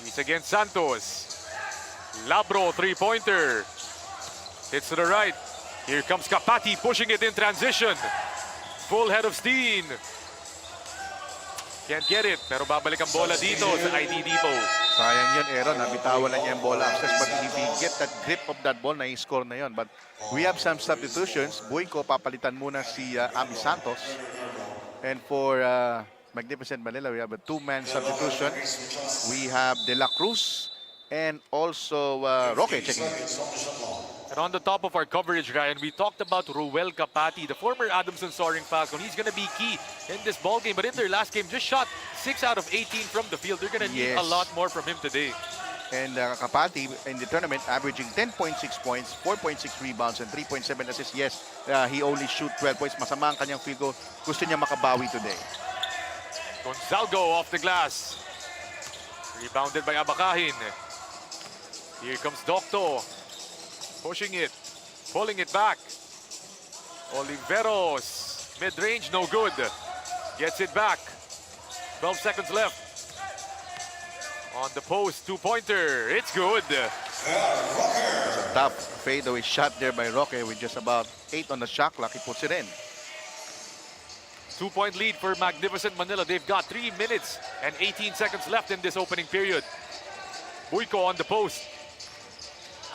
He's against Santos. Labro, three-pointer. Hits to the right. Here comes Kapati pushing it in transition. Full head of steam. Can't get it, pero babalik ang bola dito sa IT Depot. Sayang yun, Aaron. Nabitawan na niya yung bola upstairs. But if he get that grip of that ball, na-score na yun. But we have some substitutions. Boyko, papalitan muna si Ami Santos. And for Magnificent Manila, we have a two-man substitution. We have De La Cruz and also Roque checking in. And on the top of our coverage, Ryan, we talked about Ruel Kapati, the former Adamson soaring Falcon. He's going to be key in this ball game. But in their last game, just shot 6 out of 18 from the field. They're going to need a lot more from him today. And Kapati in the tournament averaging 10.6 points, 4.6 rebounds, and 3.7 assists. Yes, he only shoot 12 points. Masama ang kanyang field goal. Gusto niya makabawi today. Gonzalgo off the glass. Rebounded by Abakahin. Here comes Docto. Pushing it. Pulling it back. Oliveros. Mid-range, no good. Gets it back. 12 seconds left. On the post, two-pointer. It's good. It's a tough fadeaway shot there by Roque with just about 8 on the shot clock. He puts it in. 2-point lead for Magnificent Manila. They've got 3 minutes and 18 seconds left in this opening period. Buiko on the post.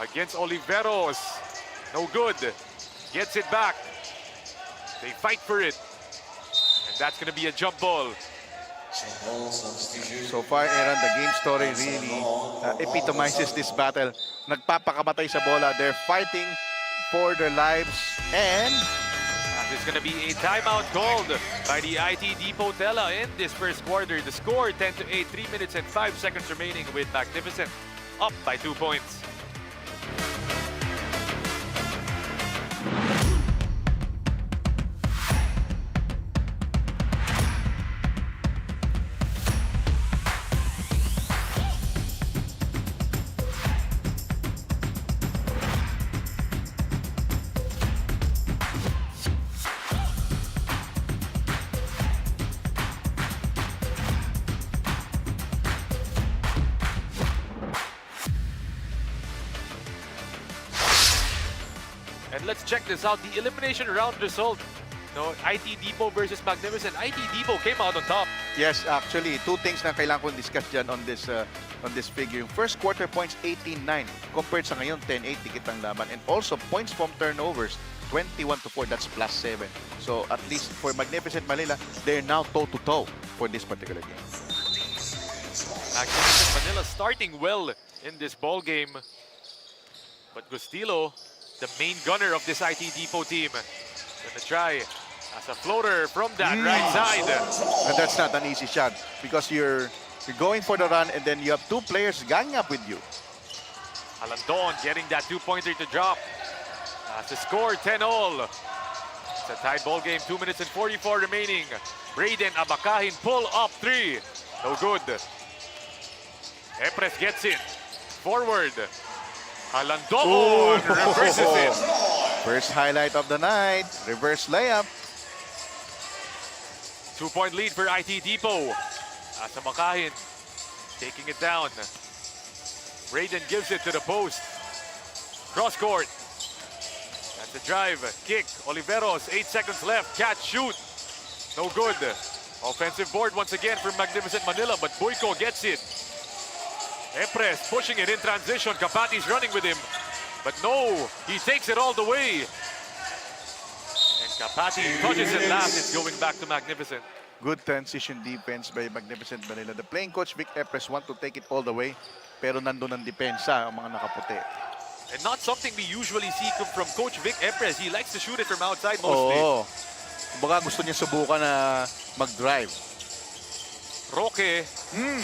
Against Oliveros. No good. Gets it back. They fight for it. And that's going to be a jump ball. So far, Aaron, the game story really epitomizes this battle. Nagpapakamatay sa bola. They're fighting for their lives. And there's going to be a timeout called by the IT Depot TELA in this first quarter. The score 10-8, 3 minutes and 5 seconds remaining with Magnificent up by 2 points. And let's check this out. The elimination round result. No, IT Depot versus Magnificent. IT Depot came out on top. yes, actually, two things na kailangan kong discuss dyan on this figure. Yung first quarter points, 18-9. Compared sa ngayon, 10-8, dikit ang laban. And also, points from turnovers, 21-4. That's +7. So, at least for Magnificent Manila, they're now toe-to-toe for this particular game. Magnificent Manila starting well in this ball game. But Gustilo, the main gunner of this IT Depot team, gonna try as a floater from that right side. And that's not an easy shot because you're going for the run and then you have two players ganging up with you. Alandon getting that two-pointer to drop. As the score, 10-all. It's a tied ball game, 2 minutes and 44 remaining. Braden Abakahin pull up three. No good. Epres gets it. Forward. Alandon reverses it. First highlight of the night, reverse layup. 2-point lead for IT Depot. Asa Makahin taking it down. Braden gives it to the post. Cross court. That's the drive. Kick. Oliveros, 8 seconds left. Catch, shoot. No good. Offensive board once again for Magnificent Manila, but Buiko gets it. Epres pushing it in transition. Kapati's running with him. But no, he takes it all the way. And Kapati touches it last. It's going back to Magnificent. Good transition defense by Magnificent Manila. The playing coach, Vic Epres, want to take it all the way. Pero nandun ang depensa ang mga nakaputi. And not something we usually see from Coach Vic Epres. He likes to shoot it from outside mostly. Oo. Baka gusto niya subukan na mag-drive. Roque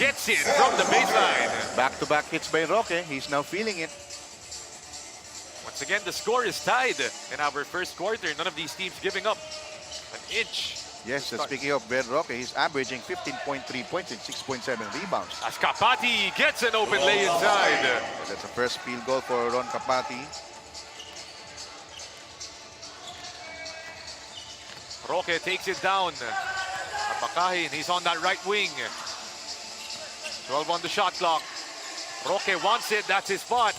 gets it from the baseline. Back-to-back hits by Roque. He's now feeling it. Once again, the score is tied in our first quarter. None of these teams giving up an inch. Yes, speaking of Ben Roque, he's averaging 15.3 points and 6.7 rebounds. As Kapati gets an open lay inside. That's the first field goal for Ron Kapati. Roque takes it down. Abakahin, he's on that right wing. 12 on the shot clock. Roque wants it. That's his spot.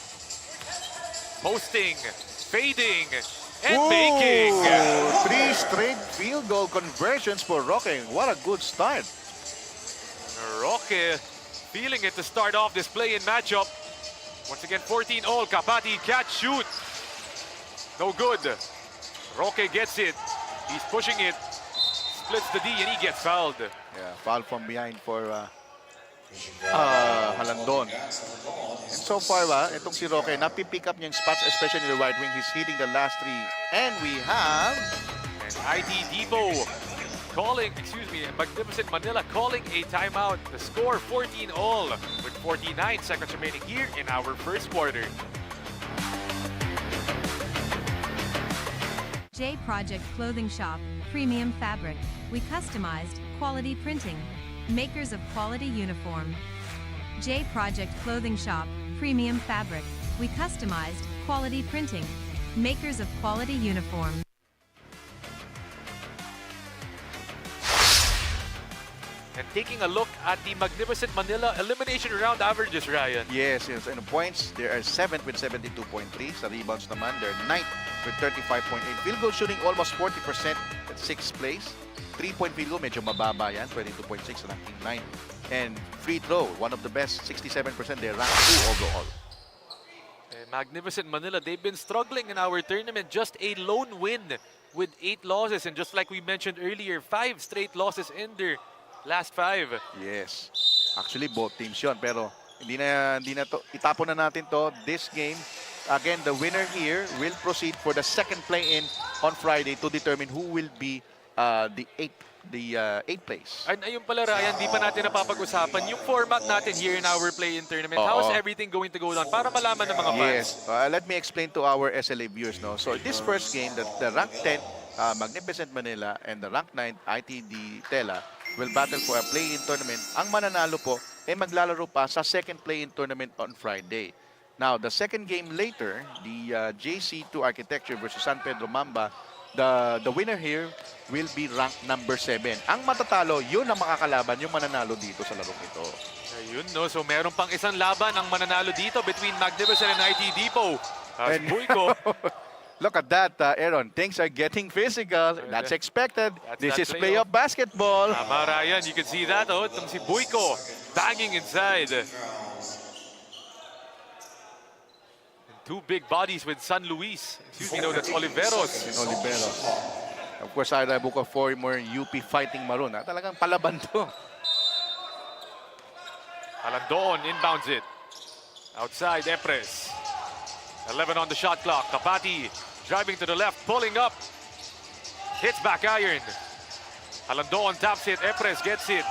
Posting, fading, and making. 3 straight field goal conversions for Roque. What a good start. Roque feeling it to start off this play-in matchup. Once again, 14 all. Kapati catch, shoot. No good. Roque gets it. He's pushing it. Splits the D and he gets fouled. Yeah, foul from behind for Halandon. And so far, itong si Roque, napipick up niya yung spots, especially in the right wing. He's hitting the last 3. And we have... And IT Depot calling, Magnificent Manila calling a timeout. The score 14 all with 49 seconds remaining here in our first quarter. J Project Clothing Shop, premium fabric. We customized, quality printing. Makers of quality uniform. J Project Clothing Shop, premium fabric. We customized, quality printing. Makers of quality uniform. And taking a look at the Magnificent Manila elimination round averages, Ryan. Yes. And the points, they are 7th with 72.3. Sa rebounds naman, they're 9th with 35.8. Field goal shooting almost 40% at 6th place. 3-point field goal, medyo mababa yan, 22.6, ranking 9. And free throw, one of the best, 67%. They're ranked 2 overall. Magnificent Manila, they've been struggling in our tournament. Just a lone win with 8 losses. And just like we mentioned earlier, 5 straight losses in their last 5. Yes. Actually, both teams yun. Pero hindi na to. Itapon na natin to. This game, again, the winner here will proceed for the second play-in on Friday to determine who will be the 8th place. And ayun pala, Ryan, di pa natin napapag-usapan yung format natin here in our play-in tournament. How is everything going to go down? Para malaman ng mga fans. Yes. Let me explain to our SLA viewers. No? So, this first game, the rank 10 Magnificent Manila and the rank 9 ITD TELA will battle for a play-in tournament. Ang mananalo po ay maglalaro pa sa second play-in tournament on Friday. Now, the second game later, the JC2 Architecture versus San Pedro Mamba, the winner here will be ranked number 7. Ang matatalo, yun ang makakalaban, yung mananalo dito sa larong ito. Ayun, no? So, meron pang isang laban ang mananalo dito between Magnificent and IT Depot. Buiko. Look at that, Aaron. Things are getting physical. That's expected. This is playoff basketball. Tama, Ryan. You can see that, oh. Itong si Buiko banging inside. And 2 big bodies with San Luis. Excuse me, no, that's Oliveros. And Oliveros. Of course, Ira Buka, former UP Fighting Maroon. Talagang palaban to. Halandon inbounds it. Outside, Epres. 11 on the shot clock. Kapati driving to the left, pulling up. Hits back iron. Halandon taps it. Epres gets it.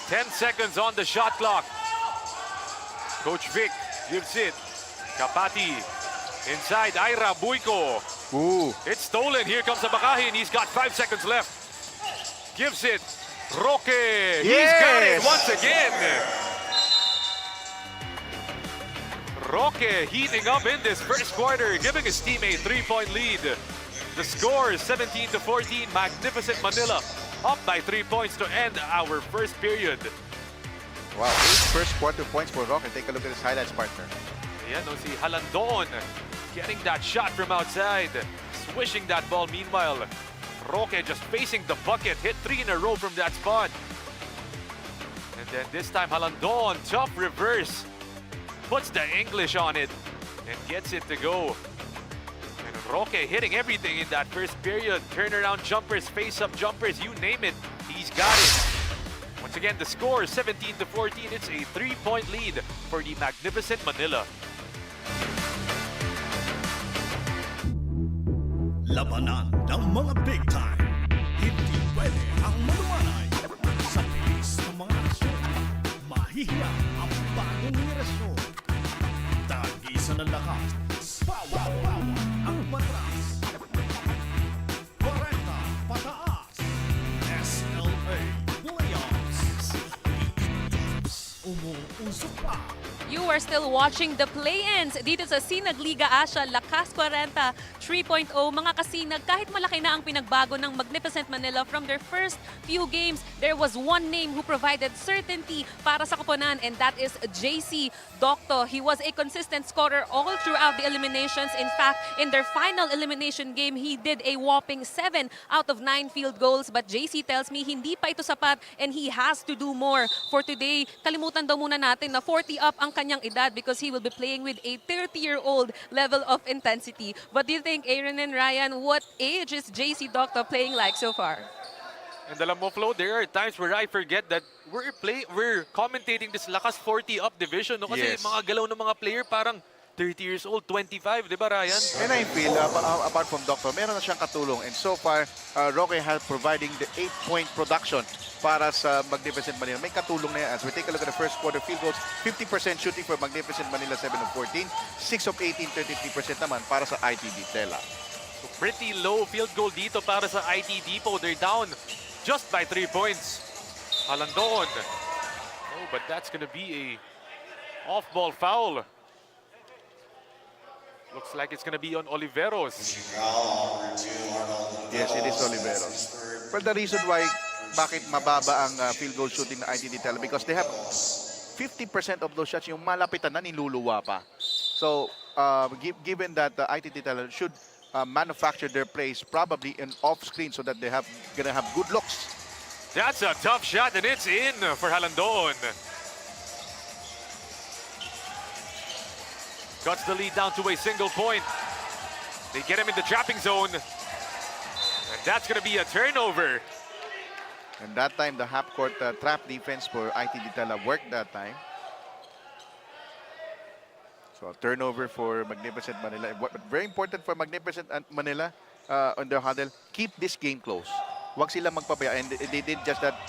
10 seconds on the shot clock. Coach Vic gives it. Kapati inside. Ira Buiko. Ooh. It's stolen. Here comes Abakahin. He's got 5 seconds left. Gives it. Roque. He's got it once again. Roque heating up in this first quarter, giving his team a 3-point lead. The score is 17-14. Magnificent Manila up by 3 points to end our first period. Wow, 8 first quarter points for Roque. Take a look at his highlights, partner. Ayan, no, si Halandon getting that shot from outside, swishing that ball. Meanwhile, Roque just facing the bucket, hit 3 in a row from that spot. And then this time, Halandon, tough reverse, puts the English on it and gets it to go. And Roque hitting everything in that first period. Turnaround jumpers, face-up jumpers, you name it, he's got it. Once again, the score is 17-14. It's a 3-point lead for the Magnificent Manila. Labanan ng mga big time. Hindi pwede ang malumanay. Sa bilis ng mga aksyon, mahihiya ang bagong henerasyon. Tag-isa ng lakas. Power ang matras. 40 pataas. SLA Playoffs. usok pa. You are still watching the play-ins dito sa SINAG Liga Asya, LakasKwarenta 3.0. Mga kasinag, kahit malaki na ang pinagbago ng Magnificent Manila from their first few games, there was one name who provided certainty para sa koponan, and that is JC Docto. He was a consistent scorer all throughout the eliminations. In fact, in their final elimination game, he did a whopping 7 out of 9 field goals. But JC tells me hindi pa ito sapat and he has to do more. For today, kalimutan daw muna natin na 40 up ang kanyang edad because he will be playing with a 30-year-old level of intensity. What do you think, Aaron and Ryan? What age is JC Docto playing like so far? And alam mo, Flo, there are times where I forget that we're commentating this Lakas 40 up division. No? Kasi Yes. mga galaw ng mga player parang 30 years old, 25, di ba, Ryan? And I feel, apart from Doctor, meron na siyang katulong. And so far, Roque has providing the 8-point production para sa Magnificent Manila. May katulong na yan. As we take a look at the first quarter field goals, 50% shooting for Magnificent Manila, 7 of 14. 6 of 18, 33% naman para sa ITD TELA. So pretty low field goal dito para sa IT Depot. They're down just by 3 points. Halandon. Oh, but that's gonna be a off-ball foul. Looks like it's gonna be on Oliveros. Yes, it is Oliveros. But the reason why bakit mababa ang field goal shooting ng ITD TELA, because they have 50% of those shots yung malapitan na niluluwa pa. So, given that ITD TELA should manufacture their plays probably in off-screen so that they gonna have good looks. That's a tough shot and it's in for Halandon. Cuts the lead down to a single point. They get him in the trapping zone. And that's going to be a turnover. And that time, the half-court trap defense for ITD TELA worked that time. So, a turnover for Magnificent Manila. But very important for Magnificent Manila on their huddle, keep this game close. Huwag sila magpabaya. And they did just that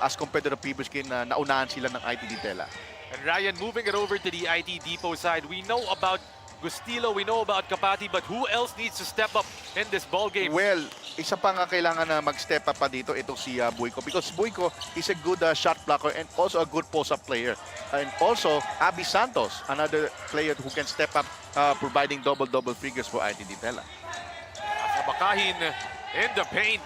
as compared to the previous game na naunahan sila ng ITD TELA. And Ryan, moving it over to the IT Depot side, we know about Gustilo, we know about Kapati, but who else needs to step up in this ball game? Well, isa pa nga kailangan na mag-step up pa dito itong si Buiko, because Buiko is a good shot blocker and also a good post-up player. And also, Abby Santos, another player who can step up providing double-double figures for ITD TELA. Bakahin in the paint.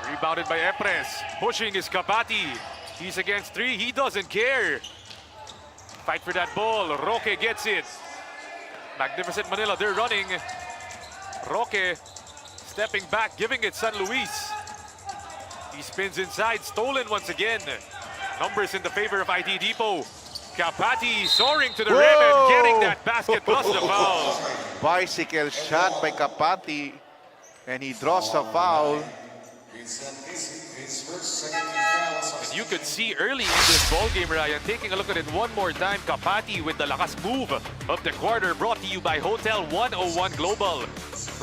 Rebounded by Epres. Pushing is Kapati. He's against 3. He doesn't care. Fight for that ball. Roque gets it. Magnificent Manila, they're running. Roque stepping back, giving it San Luis. He spins inside, stolen once again. Numbers in the favor of IT Depot. Kapati soaring to the rim and getting that basket plus the foul. Bicycle shot by Kapati, and he draws a foul. And you could see early in this ball game, Ryan, taking a look at it one more time, Kapati with the lakas move of the quarter, brought to you by Hotel 101 Global.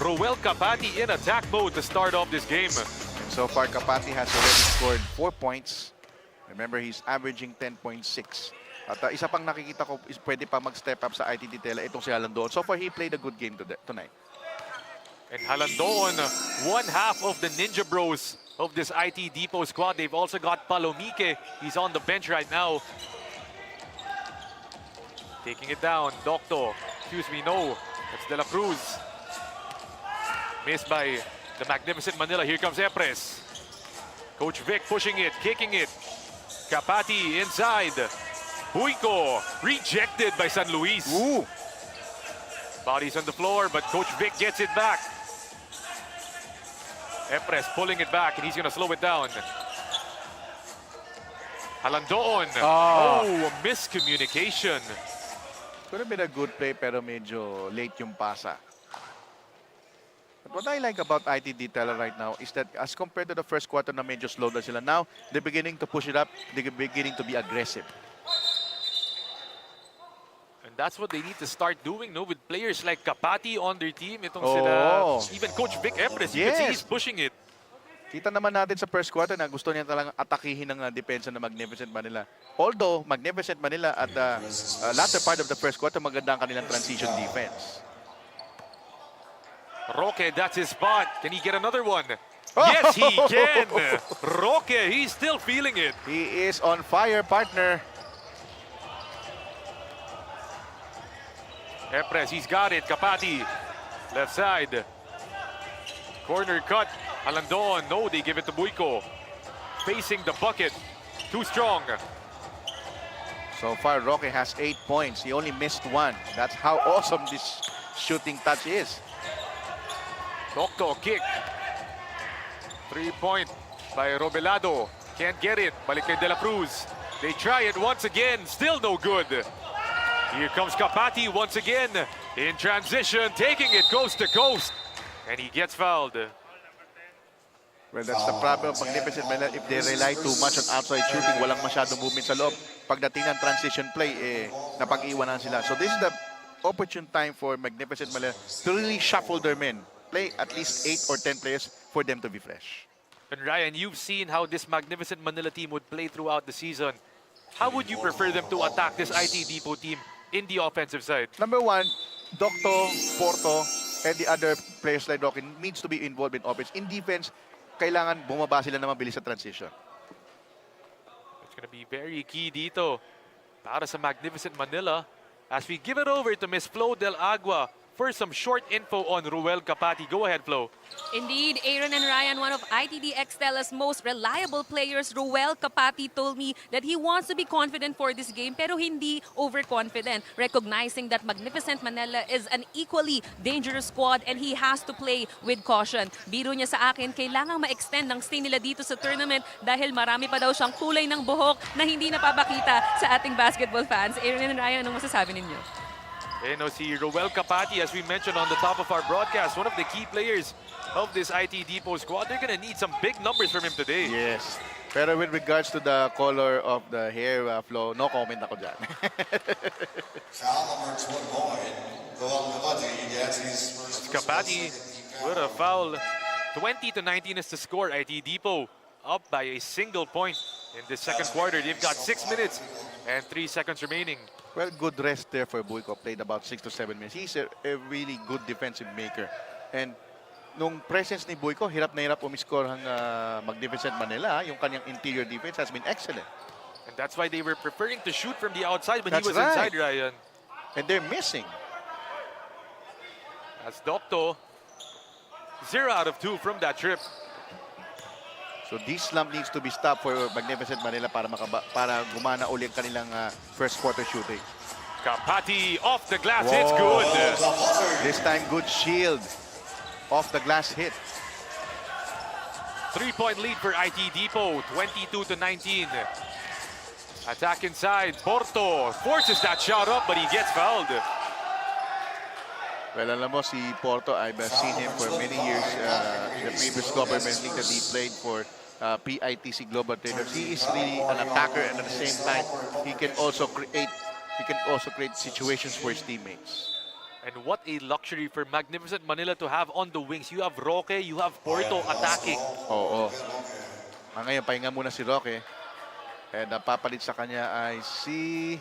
Roel Kapati in attack mode to start off this game. And so far, Kapati has already scored 4 points. Remember, he's averaging 10.6. At isa pang nakikita ko is pwede pa mag-step up sa ITD TELA itong si Halandon. So far, he played a good game tonight. And Halandon, one half of the Ninja Bros of this IT Depot squad. They've also got Palomike. He's on the bench right now. Taking it down, Docto. Excuse me, no. That's De La Cruz. Missed by the Magnificent Manila. Here comes Epres. Coach Vic pushing it, kicking it. Kapati inside. Buiko rejected by San Luis. Ooh. Bodies on the floor, but Coach Vic gets it back. Epres pulling it back, and he's going to slow it down. Halandon. Oh, miscommunication. Could have been a good play, pero medyo late yung pasa. But what I like about ITD TELA right now is that as compared to the first quarter na medyo slow na sila, now they're beginning to push it up, they're beginning to be aggressive. And that's what they need to start doing, no? With players like Kapati on their team. Itong sila, even Coach Vic Epres, you can see he's pushing it. Kita naman natin sa first quarter na gusto niya talagang atakihin ng depensa ng Magnificent Manila. Although, Magnificent Manila at the latter part of the first quarter, maganda ang kanilang transition defense. Roque, that's his spot. Can he get another one? Yes, he can. Roque, he's still feeling it. He is on fire, partner. Epres, he's got it. Kapati, left side. Corner cut. Alandon, no, they give it to Buiko. Facing the bucket. Too strong. So far, Roque has 8 points. He only missed 1. That's how awesome this shooting touch is. Docto kick. 3-point by Robelado. Can't get it. Balik kay De La Cruz. They try it once again. Still no good. Here comes Kapati once again. In transition, taking it coast to coast. And he gets fouled. Well, that's the problem of Magnificent Manila. If they rely too much on outside shooting, walang masyadong movement sa loob. Pagdating ng transition play, napag-iwanan sila. So this is the opportune time for Magnificent Manila to really shuffle their men. Play at least 8 or 10 players for them to be fresh. And Ryan, you've seen how this Magnificent Manila team would play throughout the season. How would you prefer them to attack this IT Depot team in the offensive side? Number 1, Docto, Porto, and the other players like Roque needs to be involved in offense. In defense, kailangan bumaba sila na mabilis sa transition. It's going to be very key dito para sa Magnificent Manila as we give it over to Miss Flo Del Agua for some short info on Ruel Kapati. Go ahead, Flo. Indeed, Aaron and Ryan, one of ITDX TELA's most reliable players, Ruel Kapati, told me that he wants to be confident for this game pero hindi overconfident, recognizing that Magnificent Manila is an equally dangerous squad and he has to play with caution. Biro niya sa akin, kailangang ma-extend ang stay nila dito sa tournament dahil marami pa daw siyang kulay ng buhok na hindi napapakita sa ating basketball fans. Aaron and Ryan, anong masasabi ninyo? Si Ruel Kapati, as we mentioned on the top of our broadcast, one of the key players of this IT Depot squad. They're gonna need some big numbers from him today. Yes. Pero with regards to the color of the hair, Flo, no comment ako dyan. Kapati with a foul. 20-19 is the score. IT Depot up by a single point in the second quarter. They've got 6 minutes and 3 seconds remaining. Well, good rest there for Buiko. Played about 6 to 7 minutes. He's a really good defensive maker. And nung presence ni Buiko, hirap na hirap umiscore ang Magnificent Manila. Yung kanyang interior defense has been excellent. And that's why they were preferring to shoot from the outside when That's he was right. inside, Ryan. And they're missing. As Docto, 0 out of 2 from that trip. So this slump needs to be stopped for Magnificent Manila para gumana uli ang kanilang first quarter shooting. Kapati off the glass, it's good. This time, good shield. Off the glass hit. 3-point lead for IT Depot, 22-19. Attack inside, Porto forces that shot up, but he gets fouled. Well, alam mo, si Porto, I've seen him for many years in the previous government league that he played for PITC Global Traders. He is really an attacker, and at the same time, he can also create situations for his teammates. And what a luxury for Magnificent Manila to have on the wings. You have Roque, you have Porto attacking. Oo. Ngayon, pahinga muna si Roque. And papalit sa kanya ay si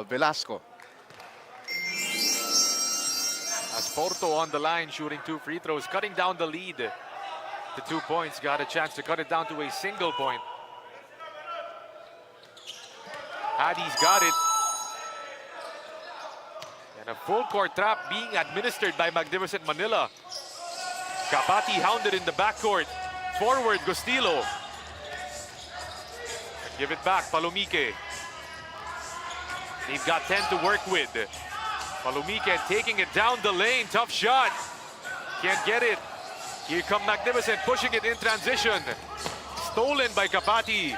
Velasco. As Porto on the line, shooting 2 free throws, cutting down the lead to 2 points. Got a chance to cut it down to a single point. Hadi's got it. And a full court trap being administered by Magnificent Manila. Kapati hounded in the backcourt. Forward, Gustilo. And give it back, Palomike. They've got 10 to work with. Palomike taking it down the lane. Tough shot. Can't get it. Here come Magnificent pushing it in transition. Stolen by Kapati.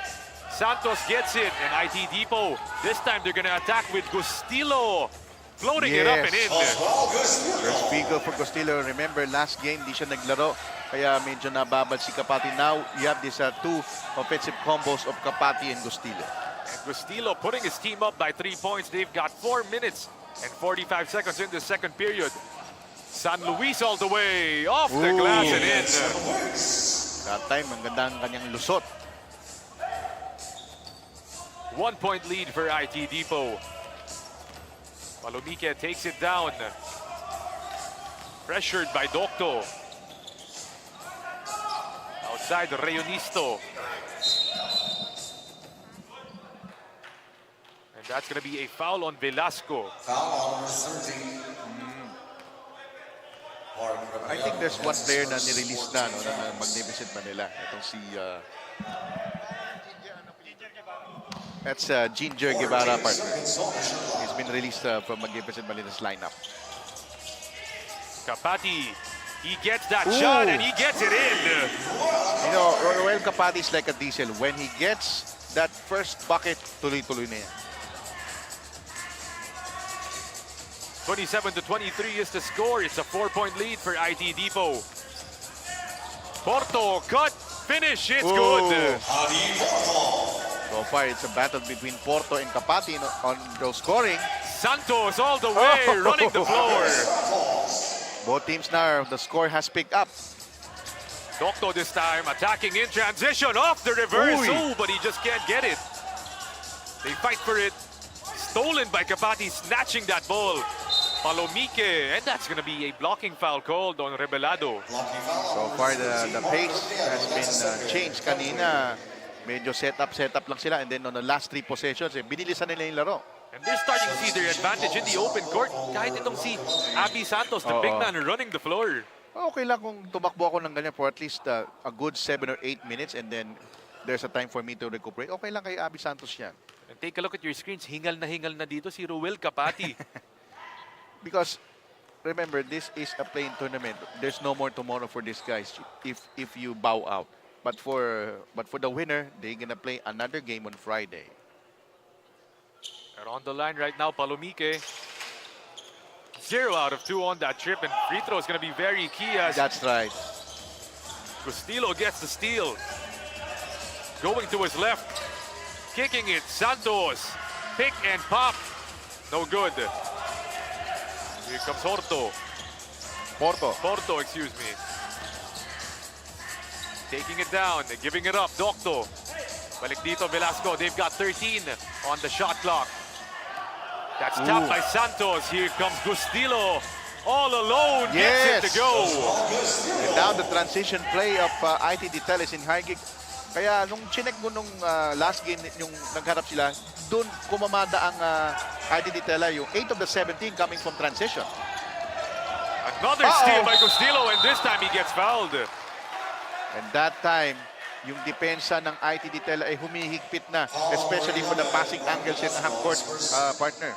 Santos gets it. And IT Depot, this time they're going to attack with Gustilo. Floating it up and in. First field for Gustilo. Remember, last game, di siya naglaro. Kaya medyo nababad si Kapati. Now, you have these 2 offensive combos of Kapati and Gustilo. And Gustilo putting his team up by 3 points. They've got 4 minutes and 45 seconds in the second period. San Luis all the way. Off the glass and in. That time, ang ganda ang kanyang lusot. 1 point lead for IT Depot. Palomike takes it down. Pressured by Docto. Outside, Reunisto. And That's going to be a foul on Velasco. I think there's one player na nirelease na, no, na Magnificent Manila. Itong si... that's Ginger Guevara, partner. He's been released from Magnificent Manila's lineup. Kapati, he gets that shot and he gets it in. You know, Roel Kapati is like a diesel. When he gets that first bucket, tuloy-tuloy na yan. 27-23 is the score. It's a 4-point lead for IT Depot. Porto, cut, finish, it's good. So far, it's a battle between Porto and Kapati on goal scoring. Santos all the way, running the floor. Both teams now, the score has picked up. Docto this time, attacking in transition, off the reverse. Oh, but he just can't get it. They fight for it. Stolen by Kapati, snatching that ball. Palomike, and that's going to be a blocking foul called on Rebelado. So far, the pace has been changed. Kanina, medyo set-up lang sila. And then on the last 3 possessions, binilisan nila yung laro. And they're starting to see their advantage in the open court. Kahit itong si Abby Santos, the big man running the floor. Okay lang kung tumakbo ako ng ganyan for at least a good 7 or 8 minutes and then there's a time for me to recuperate. Okay lang kay Abby Santos yan. And take a look at your screens. Hingal na dito si Roel Kapati. Because remember, this is a playing tournament. There's no more tomorrow for these guys if you bow out. But for the winner, they're gonna play another game on Friday. They're on the line right now, Palomike. 0 out of 2 on that trip, and free throw is gonna be very key as That's right. Castillo gets the steal. Going to his left. Kicking it, Santos. Pick and pop. No good. Here comes Porto, excuse me. Taking it down, giving it up, Docto. Balik dito, Velasco. They've got 13 on the shot clock. That's tapped by Santos. Here comes Gustilo. All alone, gets it to go. And now the transition play of ITD TELA is in high kick. Kaya nung chinek mo nung last game, yung nagharap sila, doon kumamada ang ITD TELA, yung 8 of the 17 coming from transition. Another steal by Gustilo, and this time he gets fouled. And that time, yung depensa ng ITD TELA ay humihigpit na, especially for the passing angles in half-court partner.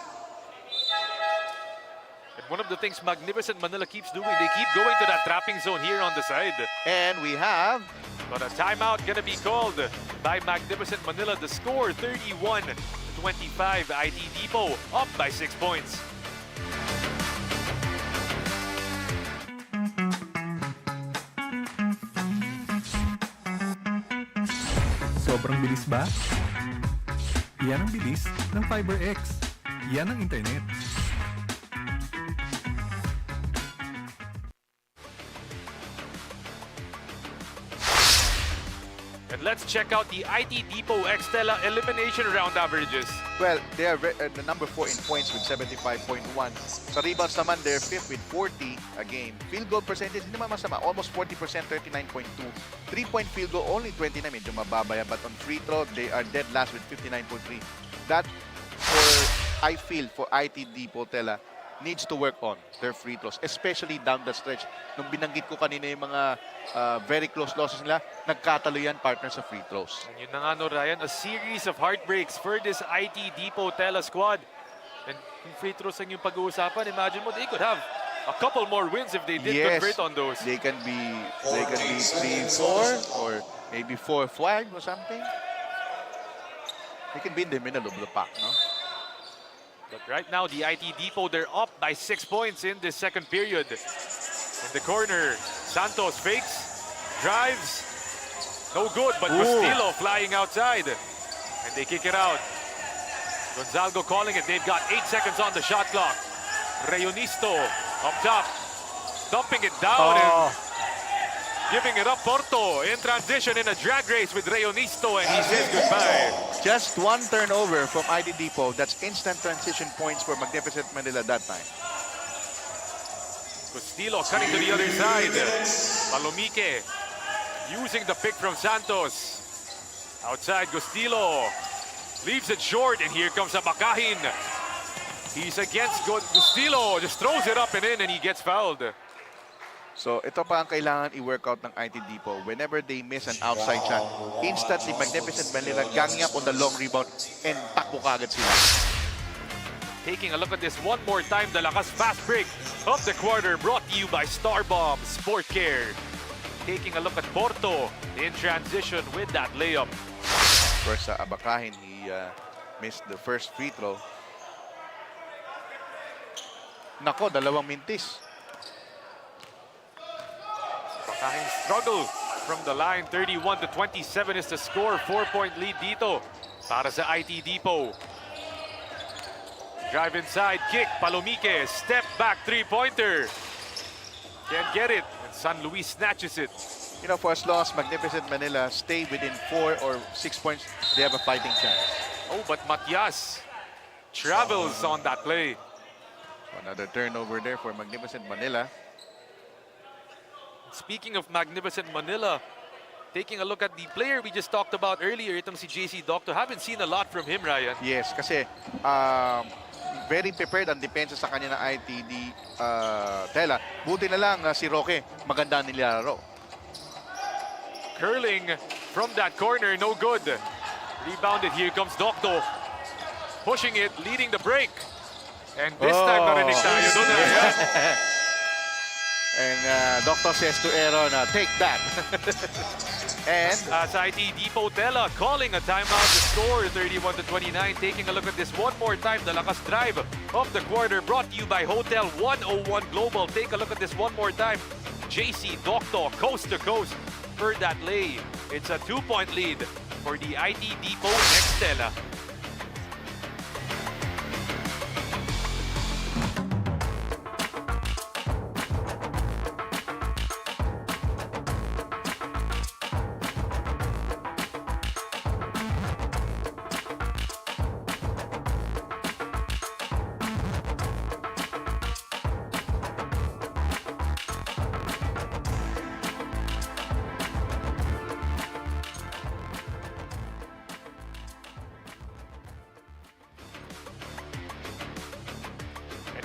And one of the things Magnificent Manila keeps doing, they keep going to that trapping zone here on the side. And we have... But a timeout gonna be called by Magnificent Manila. The score, 31-25. IT Depot up by 6 points. Sobrang bilis ba? Yan ang bilis ng FiberX. Yan ang internet. And let's check out the IT Depot X TELA elimination round averages. Well, they are the number 4 in points with 75.1. Sa rebounds naman, they're 5th with 40 a game. Field goal percentage, hindi naman masama. Almost 40%, 39.2. 3-point field goal, only 29. Medyo mababa yan. But on free throw, they are dead last with 59.3. That, I feel, for IT Depot TELA, needs to work on their free throws, especially down the stretch. Nung binanggit ko kanina yung mga very close losses nila, nagkatalo yan partner sa free throws. And yun na nga, no, Ryan, a series of heartbreaks for this IT Depot TELA squad. And kung free throws ang yung pag-uusapan, imagine mo, they could have a couple more wins if they did convert on those. They can be 3-4 or maybe 4-5 or something. They can be in the middle of the pack, no? But right now, the IT Depot, they're up by 6 points in this second period. In the corner, Santos fakes, drives, no good, but Gustilo flying outside. And they kick it out. Gonzalgo calling it. They've got 8 seconds on the shot clock. Rayonisto up top, dumping it down and giving it up. Porto in transition in a drag race with Rayonisto, and he says goodbye. Just one turnover from ID Depot. That's instant transition points for Magnificent Manila that time. Gustilo cutting to the other side. Palomike using the pick from Santos. Outside, Gustilo Leaves it short, and here comes Abakahin. He's against Gustilo, just throws it up and in, and he gets fouled. So ito pa ang kailangan i-work out ng IT Depot. Whenever they miss an outside shot, instantly Magnificent Manila ganging up on the long rebound and takbo kagad sila. Taking a look at this one more time, the lakas fast break of the quarter brought to you by Starbomb Sport Care. Taking a look at Porto in transition with that layup. First sa Abakahin, he missed the first free throw. Nako, dalawang mintis. Abakahin struggle from the line. 31-27 is the score. 4-point lead dito para sa IT Depot. Drive inside, kick, Palomique, step back, three-pointer. Can't get it, and San Luis snatches it. You know, for as long as Magnificent Manila stay within 4 or 6 points, they have a fighting chance. Oh, but Matias travels on that play. Another turnover there for Magnificent Manila. Speaking of Magnificent Manila, taking a look at the player we just talked about earlier, itong si JC Doctor. Haven't seen a lot from him, Ryan. Yes, kasi very prepared ang depensa sa kanya na ITD TELA. Buti na lang si Roque, maganda nilalaro. Curling from that corner, no good. Rebounded, here comes Docto. Pushing it, leading the break. And this time, narinig tayo doon. And Doctor says to Aaron, take that. And As IT Depot TELA calling a timeout to score 31-29. Taking a look at this one more time. The lakas drive of the quarter brought to you by Hotel 101 Global. Take a look at this one more time. JC Docto coast to coast for that lay. It's a 2-point lead for the IT Depot next TELA.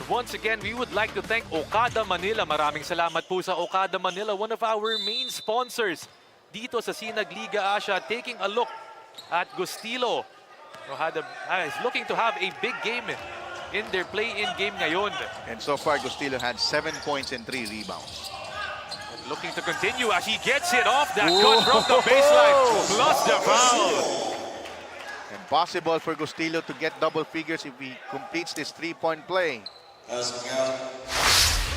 Once again, we would like to thank Okada Manila. Maraming salamat po sa Okada Manila, one of our main sponsors dito sa SINAG Liga Asya. Taking a look at Gustilo, who is looking to have a big game in their play-in game ngayon. And so far, Gustilo had 7 points and 3 rebounds. And looking to continue as he gets it off that cut from the baseline, plus the foul. And possible for Gustilo to get double figures if he completes this 3-point play.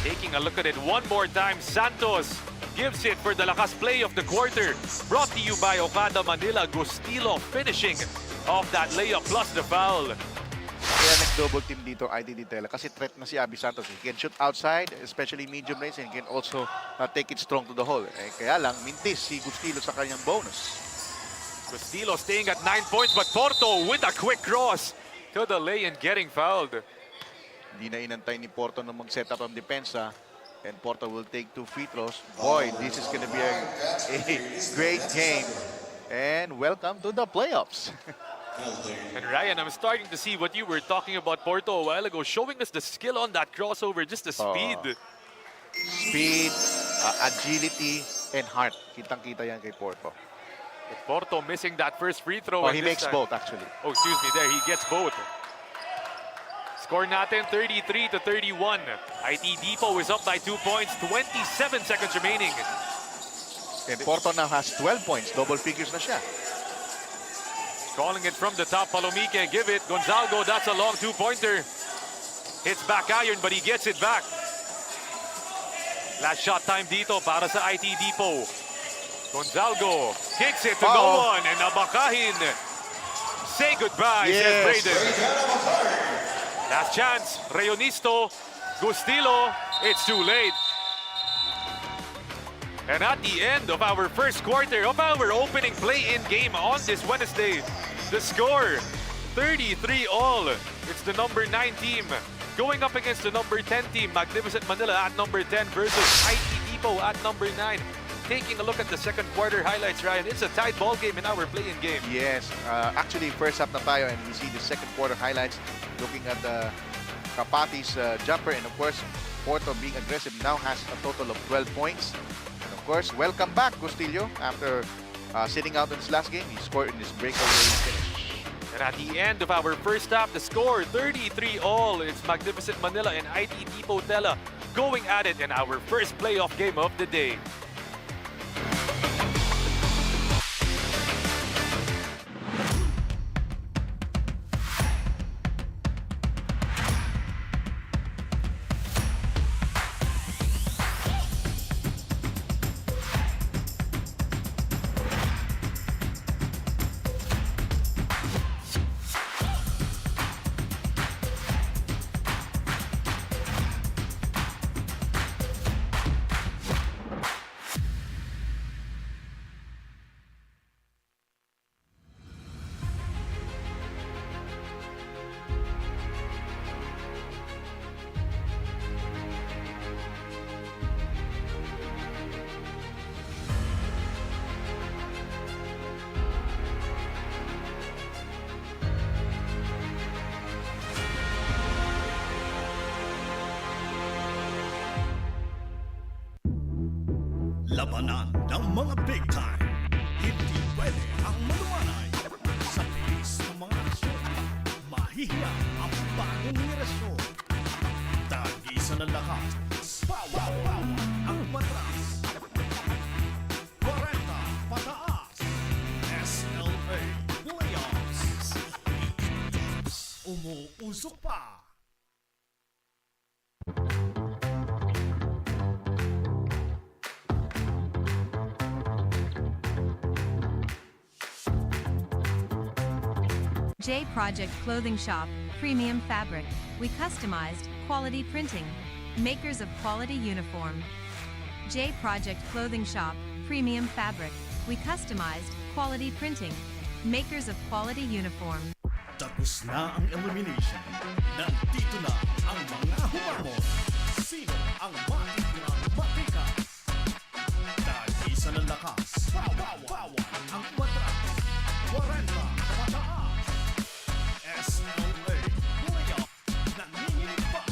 Taking a look at it one more time, Santos gives it for the lakas play of the quarter. Brought to you by Okada Manila. Gustilo finishing off that layup plus the foul. Kaya nag-double team dito ITD TELA kasi threat na si Abby Santos. He can shoot outside, especially medium range, and he can also take it strong to the hole. Kaya lang, mintis si Gustilo sa kanyang bonus. Gustilo staying at 9 points, but Porto with a quick cross to the lay and getting fouled. Hindi na inantay ni Porto na mag-set up ang depensa. And Porto will take 2 free throws. Boy, this is going to be a great game. And welcome to the playoffs. And Ryan, I'm starting to see what you were talking about Porto a while ago, showing us the skill on that crossover, just the speed. Speed, agility, and heart. Kitang-kita yan kay Porto. But Porto missing that first free throw. He makes both actually. Oh, excuse me, there, he gets both. Score natin 33-31. IT Depot is up by 2 points, 27 seconds remaining. And Porto now has 12 points, double figures na siya. Calling it from the top, Palomique, give it. Gonzalgo, that's a long 2-pointer. Hits back iron, but he gets it back. Last shot time dito para sa IT Depot. Gonzalgo kicks it to no one, and Abakahin say goodbye, says Brayden. Last chance, Rayonisto, Gustilo, it's too late. And at the end of our first quarter of our opening play-in game on this Wednesday, the score, 33-all. It's the number 9 team going up against the number 10 team, Magnificent Manila at number 10 versus IT Depot at number 9. taking a look at the second quarter highlights, Ryan, it's a tied ball game in our play-in game. Yes, actually first half na tayo and we see the second quarter highlights looking at the Kapati's jumper, and of course Porto being aggressive now has a total of 12 points. And of course, welcome back Gustillo after sitting out in his last game. He scored in his breakaway finish. And at the end of our first half, the score 33-all. It's Magnificent Manila and IT Depot TELA going at it in our first playoff game of the day. Labanan ng mga big time. Hindi pwede ang malumanay. Sa tiis ng mga aksyon, mahihiya ang bagong henerasyon. Tag-isa ng lakas, pawaw-pawaw ang matras. 40 pataas. SLA Playoffs. Umuusok pa. J Project Clothing Shop, Premium Fabric. We customized, quality printing. Makers of quality uniform. J Project Clothing Shop, Premium Fabric. We customized, quality printing. Makers of quality uniform. Tapos na ang elimination. Nandito na ang mga humamon. Sino ang matitirang matikas? Tag-isa ng lakas. Pawaw-pawan ang matras. 40 pataas. SLA Playoff. Nanginginig pa.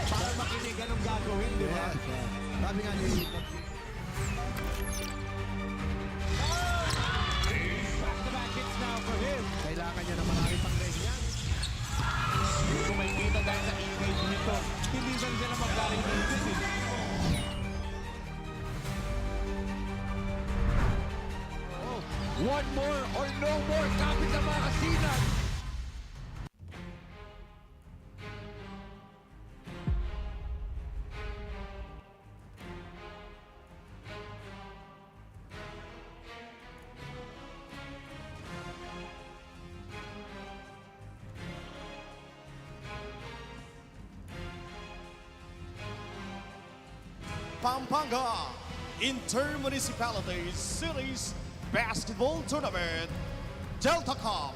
Para makinig anong gagawin, di ba? Sabi nga ni back-to-back hits now for him. Kailangan niya na marami pang ganyan. Kung may kita dahil sa engage nito, hindi ba sila magaling dito eh. One more or no more kapit sa mga kasinag. Pampanga Intermunicipalities Series Basketball Tournament Delta Cup.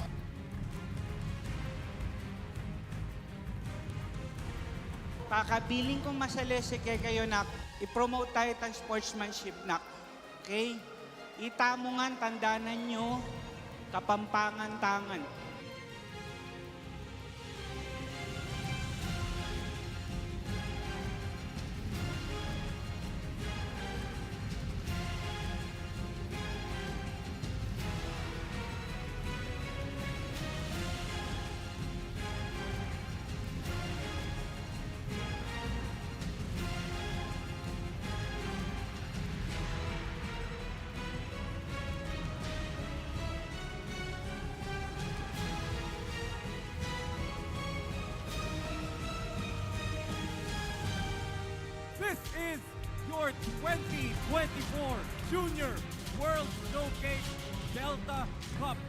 Pakabiling kong masalese kayo nak, i-promote tayo ng sportsmanship nak. Okay? Itamo nga, tandanan nyo, kapampangan tangan. This is your 2024 Junior World Showcase Delta Cup.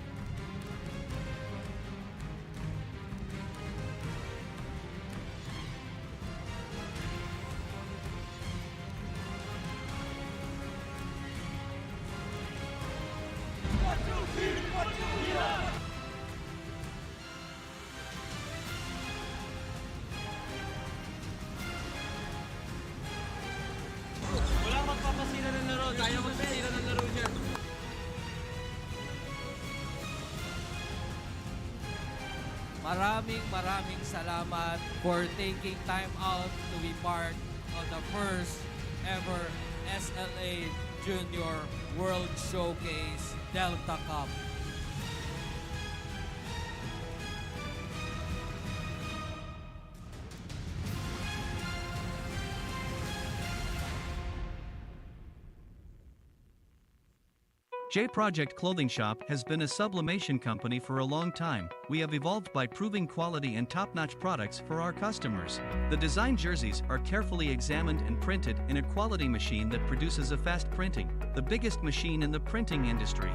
maraming salamat for taking time out to be part of the first ever SLA Junior World Showcase Delta Cup. J Project Clothing Shop has been a sublimation company for a long time. We have evolved by proving quality and top-notch products for our customers. The design jerseys are carefully examined and printed in a quality machine that produces a fast printing, the biggest machine in the printing industry.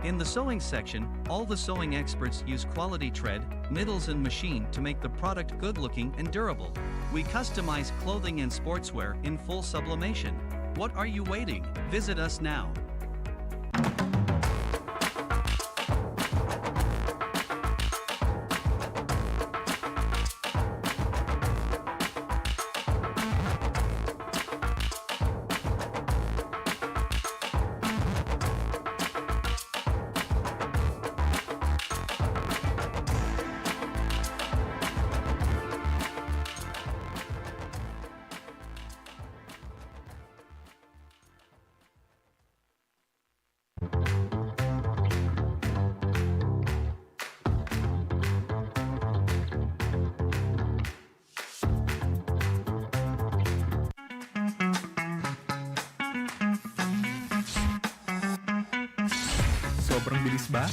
In the sewing section, all the sewing experts use quality thread, needles and machine to make the product good-looking and durable. We customize clothing and sportswear in full sublimation. What are you waiting? Visit us now. Sobrang bilis ba?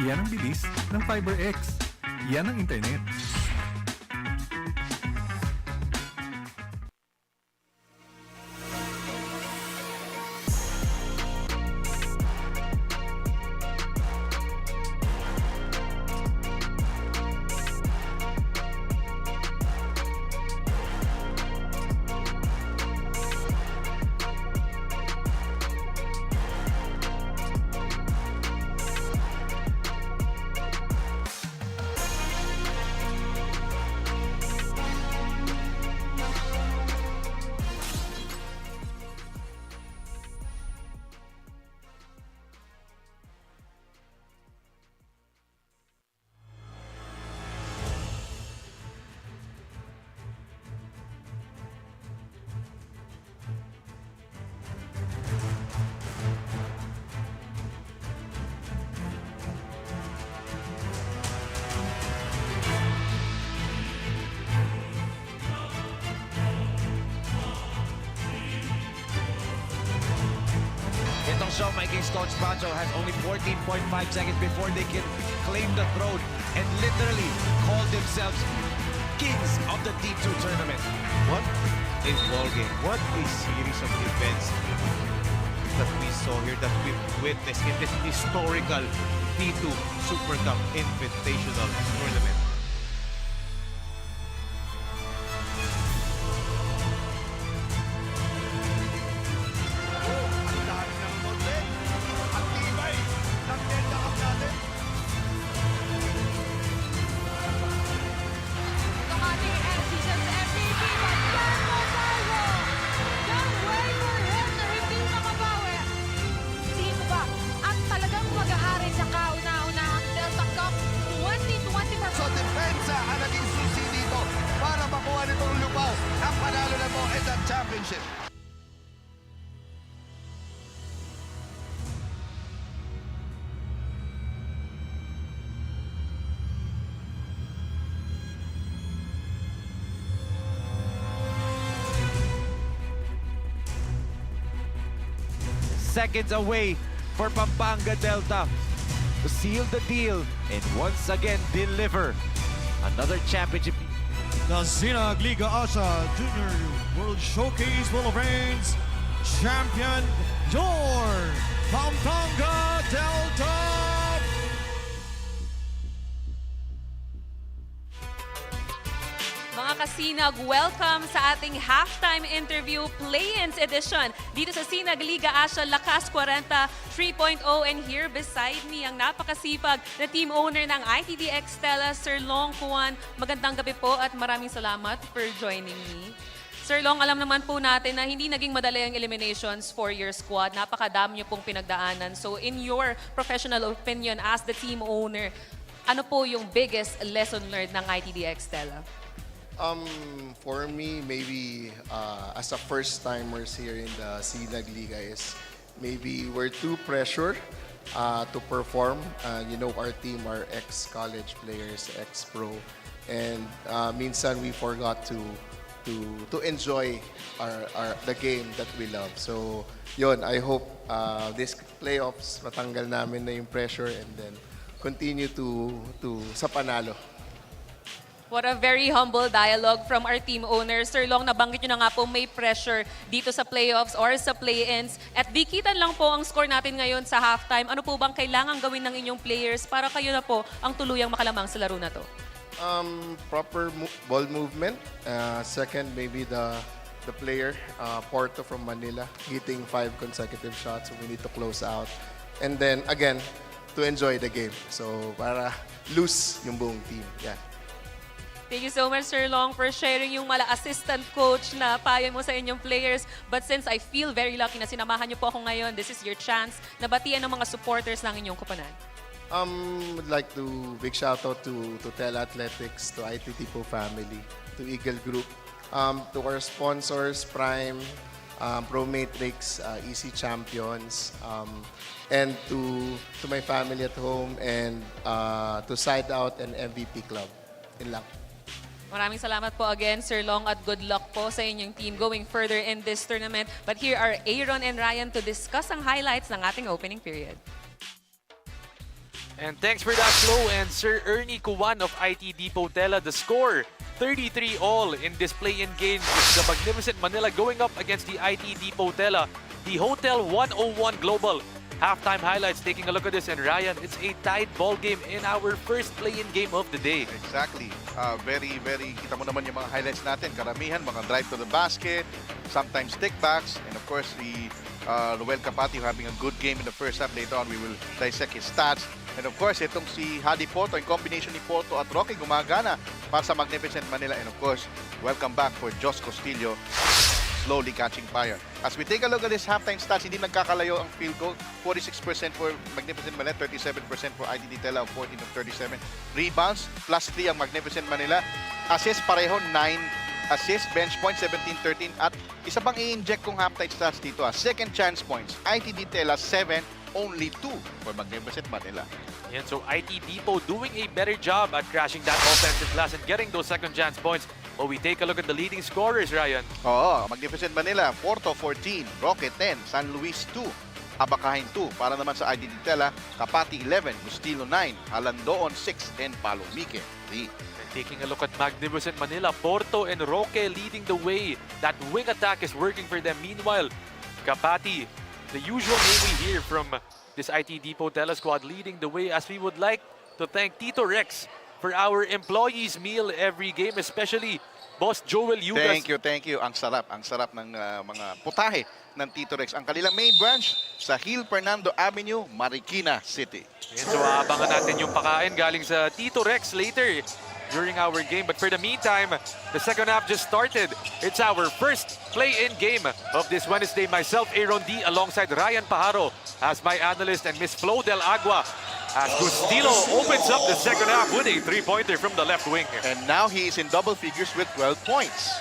Yan ang bilis ng FiberX. Yan ang internet. Itong show, my King's Coach Pancho has only 14.5 seconds before they can claim the throne and literally call themselves kings of the T2 tournament. What a ball game. What a series of events that we saw here, that we've witnessed in this historical T2 Super Cup Invitational Tournament. Championship. Seconds away for Pampanga Delta to seal the deal and once again deliver another championship. The SINAG Liga ASYA Junior World Showcase Philippines champion, your Pampanga Delta. Mga kasinag, welcome sa ating halftime interview play-ins edition dito sa SINAG Liga ASYA LakasKwarenta 3.0. And here beside me ang napakasipag na team owner ng ITDX TELA, Sir Long Kuan. Magandang gabi po at maraming salamat for joining me. Sir Long, alam naman po natin na hindi naging madali ang eliminations for your squad. Napakadami niyo pong pinagdaanan. So in your professional opinion as the team owner, Ano po yung biggest lesson learned ng ITDX, Tela? For me, maybe as a first-timers here in the SINAG Liga is maybe we're too pressured to perform. You know, our team are ex-college players, ex-pro, and minsan we forgot to enjoy the game that we love. So, yun, I hope this playoffs matanggal namin na yung pressure and then continue to sa panalo. What a very humble dialogue from our team owner. Sir Long, nabanggit nyo na nga po may pressure dito sa playoffs or sa play-ins. At dikitan lang po ang score natin ngayon sa halftime. Ano po bang kailangan gawin ng inyong players para kayo na po ang tuluyang makalamang sa laro na to? Proper ball movement. Second, maybe the player, Porto from Manila, hitting 5 consecutive shots. So we need to close out. And then, again, to enjoy the game. So, para loose yung buong team. Yeah. Thank you so much, Sir Long, for sharing yung assistant coach na payo mo sa inyong players. But since I feel very lucky na sinamahan niyo po ako ngayon, this is your chance na batian ng mga supporters ng inyong koponan. Would like to big shout out to TELA Athletics, to IT Tipo family, to Eagle Group, to our sponsors, Prime, Pro Matrix, EC Champions, and to my family at home, and to Side Out and MVP Club. Yun lang. Maraming salamat po again, Sir Long, at good luck po sa inyong team going further in this tournament. But here are Aaron and Ryan to discuss ang highlights ng ating opening period. And thanks for that flow. And Sir Ernie Kuwan of IT Depot TELA, the score 33 all in this play-in game. It's the magnificent Manila going up against the IT Depot TELA, the Hotel 101 Global. Halftime highlights, taking a look at this, and Ryan, it's a tied ball game in our first play-in game of the day. Exactly. Very, kita mo naman yung mga highlights natin. Karamihan, mga drive to the basket, sometimes take-backs, and of course, Noel Capati having a good game in the first half. Later on, we will dissect his stats. And of course, itong si Hadi Porto, in combination ni Porto at Roque, gumagana para sa Magnificent Manila. And of course, welcome back for Jos Castillo, slowly catching fire. As we take a look at this halftime stats, hindi nagkakalayo ang field goal. 46% for Magnificent Manila, 37% for ITD TELA, 14 of 37. Rebounds, +3 ang Magnificent Manila. Assists, pareho, 9 assists. Bench points, 17-13. At isa pang i-inject kong halftime stats dito. Second chance points, ITD TELA, 7, only 2 for Magnificent Manila. And so IT Depot doing a better job at crashing that offensive glass and getting those second chance points. But we take a look at the leading scorers, Ryan. Oo, Magnificent Manila, Porto 14, Roque 10, San Luis 2, Abakahin 2. Para naman sa ITD TELA, Capati 11, Gustilo 9, Alandoon 6, and Palomique 3. And taking a look at Magnificent Manila, Porto and Roque leading the way. That wing attack is working for them. Meanwhile, Capati, the usual name we hear from this IT Depot TELA squad, leading the way, as we would like to thank Tito Rex for our employees meal every game, especially Boss Joel Yugas. Thank you. Ang sarap ng mga putahe ng Tito Rex. Ang kanilang main branch sa Gil Fernando Avenue, Marikina City. And so abangan natin yung pakain galing sa Tito Rex later during our game. But for the meantime, the second half just started. It's our first play-in game of this Wednesday. Myself, Aaron D, alongside Ryan Pajaro as my analyst, and Miss Flo Del Agua as Gustilo opens up the second half with a three-pointer from the left wing. And now he is in double figures with 12 points.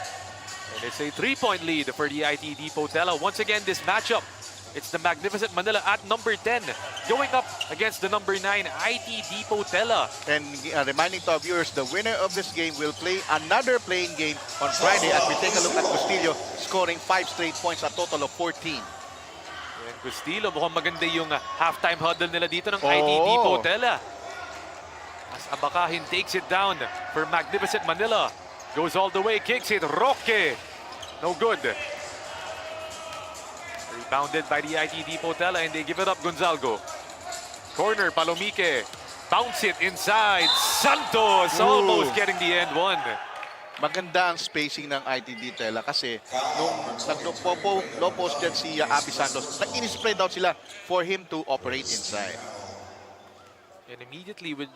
And it's a 3-point lead for the IT Depot TELA. Once again, this matchup, it's the Magnificent Manila at number 10 going up against the number 9 IT Depot TELA. And reminding to our viewers, the winner of this game will play another playing game on Friday as we take a look at Gustilo scoring 5 straight points, a total of 14. And Gustilo, mukhang maganda yung halftime huddle nila dito ng IT Depot TELA. As Abakahin takes it down for Magnificent Manila. Goes all the way, kicks it, Roque. No good. Rebounded by the IT Depot TELA, and they give it up, Gonzalgo. Corner, Palomique. Bounce it inside. Santos almost getting the end one. Maganda ang spacing ng ITD TELA kasi nung low post dyan si Abby Santos, nag-in-spread out sila for him to operate inside. And immediately with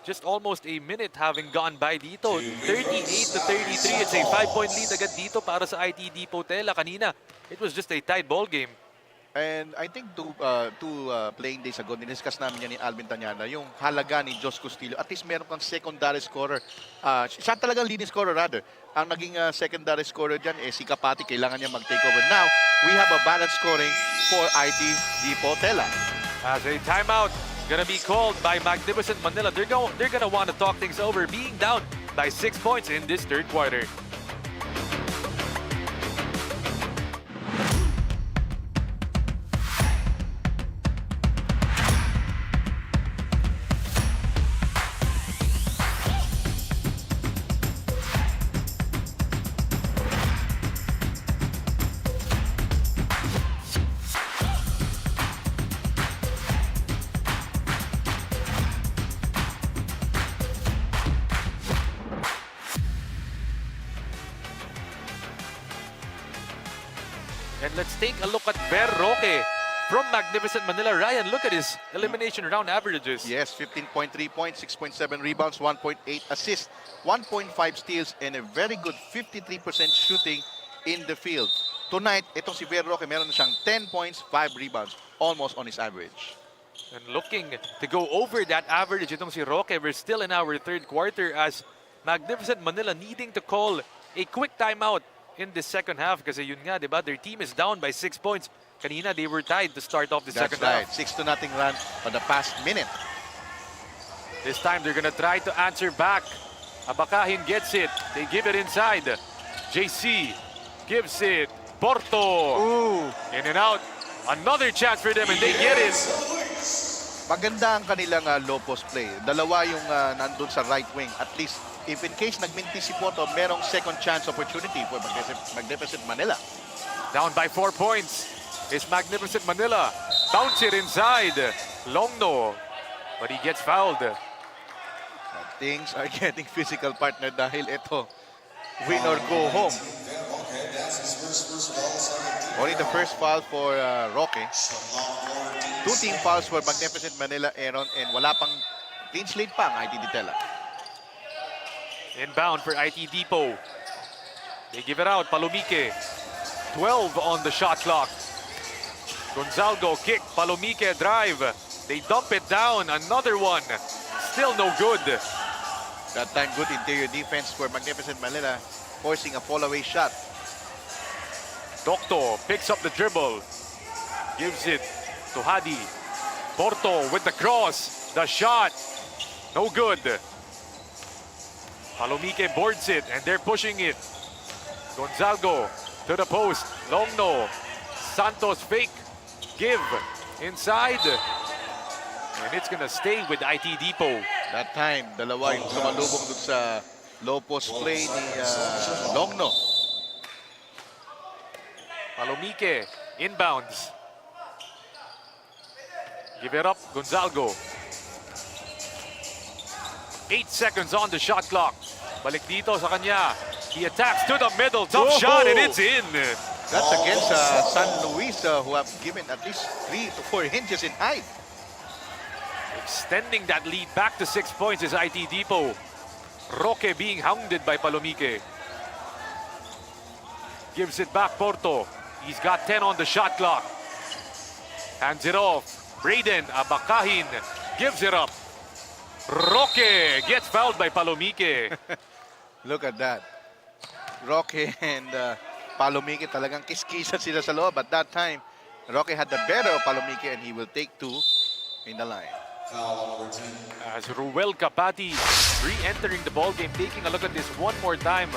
just almost a minute having gone by dito, 38-33, it's a 5-point lead agad dito para sa IT Depot TELA. Kanina, it was just a tight ball game. And I think two playing days ago, diniscuss namin yan ni Alvin Tanyana, yung halaga ni Jos Castillo. At least meron kang secondary scorer. Siya talagang leading scorer rather. Ang naging secondary scorer dyan, si Kapati, kailangan niya mag-take over. Now, we have a balanced scoring for IT Depot TELA. As a timeout gonna be called by Magnificent Manila. They're gonna want to talk things over, being down by 6 points in this third quarter. And let's take a look at Ver Roque from Magnificent Manila. Ryan, look at his elimination round averages. Yes, 15.3 points, 6.7 rebounds, 1.8 assists, 1.5 steals, and a very good 53% shooting in the field. Tonight, itong si Ver Roque, meron na siyang 10 points, 5 rebounds, almost on his average. And looking to go over that average, itong si Roque, we're still in our third quarter as Magnificent Manila needing to call a quick timeout in the second half kasi yun nga, diba? Their team is down by 6 points. Kanina, they were tied to start off the second That's right, half. 6-0 run on the past minute. This time, they're gonna try to answer back. Abakahin gets it. They give it inside. JC gives it. Porto. Ooh. In and out. Another chance for them and they get it. Maganda ang kanilang low post play. Dalawa yung nandun sa right wing. At least, if in case nagminti si Porto, merong second chance opportunity for Magnificent Manila. Down by 4 points is Magnificent Manila. Bounce it inside. Longno. But he gets fouled. Things are getting physical, partner, dahil ito, win or go home. Only the first foul for Roque. 2 team fouls for Magnificent Manila, Aaron, and wala pang clean slate pa ang ITD TELA. Inbound for IT Depot. They give it out. Palomike. 12 on the shot clock. Gonzalgo kick. Palomike drive. They dump it down. Another one. Still no good. That time, good interior defense for Magnificent Manila, forcing a fall-away shot. Docto picks up the dribble. Gives it to Hadi. Porto with the cross. The shot. No good. Palomike boards it and they're pushing it. Gonzalgo to the post. Longno. Santos fake. Give. Inside. And it's gonna stay with IT Depot. That time, dalawa yung sumalubong dun sa low post play ni Longno. Palomike inbounds. Give it up, Gonzalgo. 8 seconds on the shot clock. Balik dito sa kanya. He attacks to the middle. Tough shot and it's in. That's against San Luis who have given at least 3 to 4 inches in height. Extending that lead back to 6 points is IT Depot. Roque being hounded by Palomike. Gives it back Porto. He's got 10 on the shot clock. Hands it off. Braden Abakahin gives it up. Roque gets fouled by Palomike. Look at that. Roque and Palomike talagang kiskisan sila sa loob. At that time, Roque had the better of Palomike and he will take 2 in the line. As Ruel Capati re-entering the ball game, taking a look at this one more time.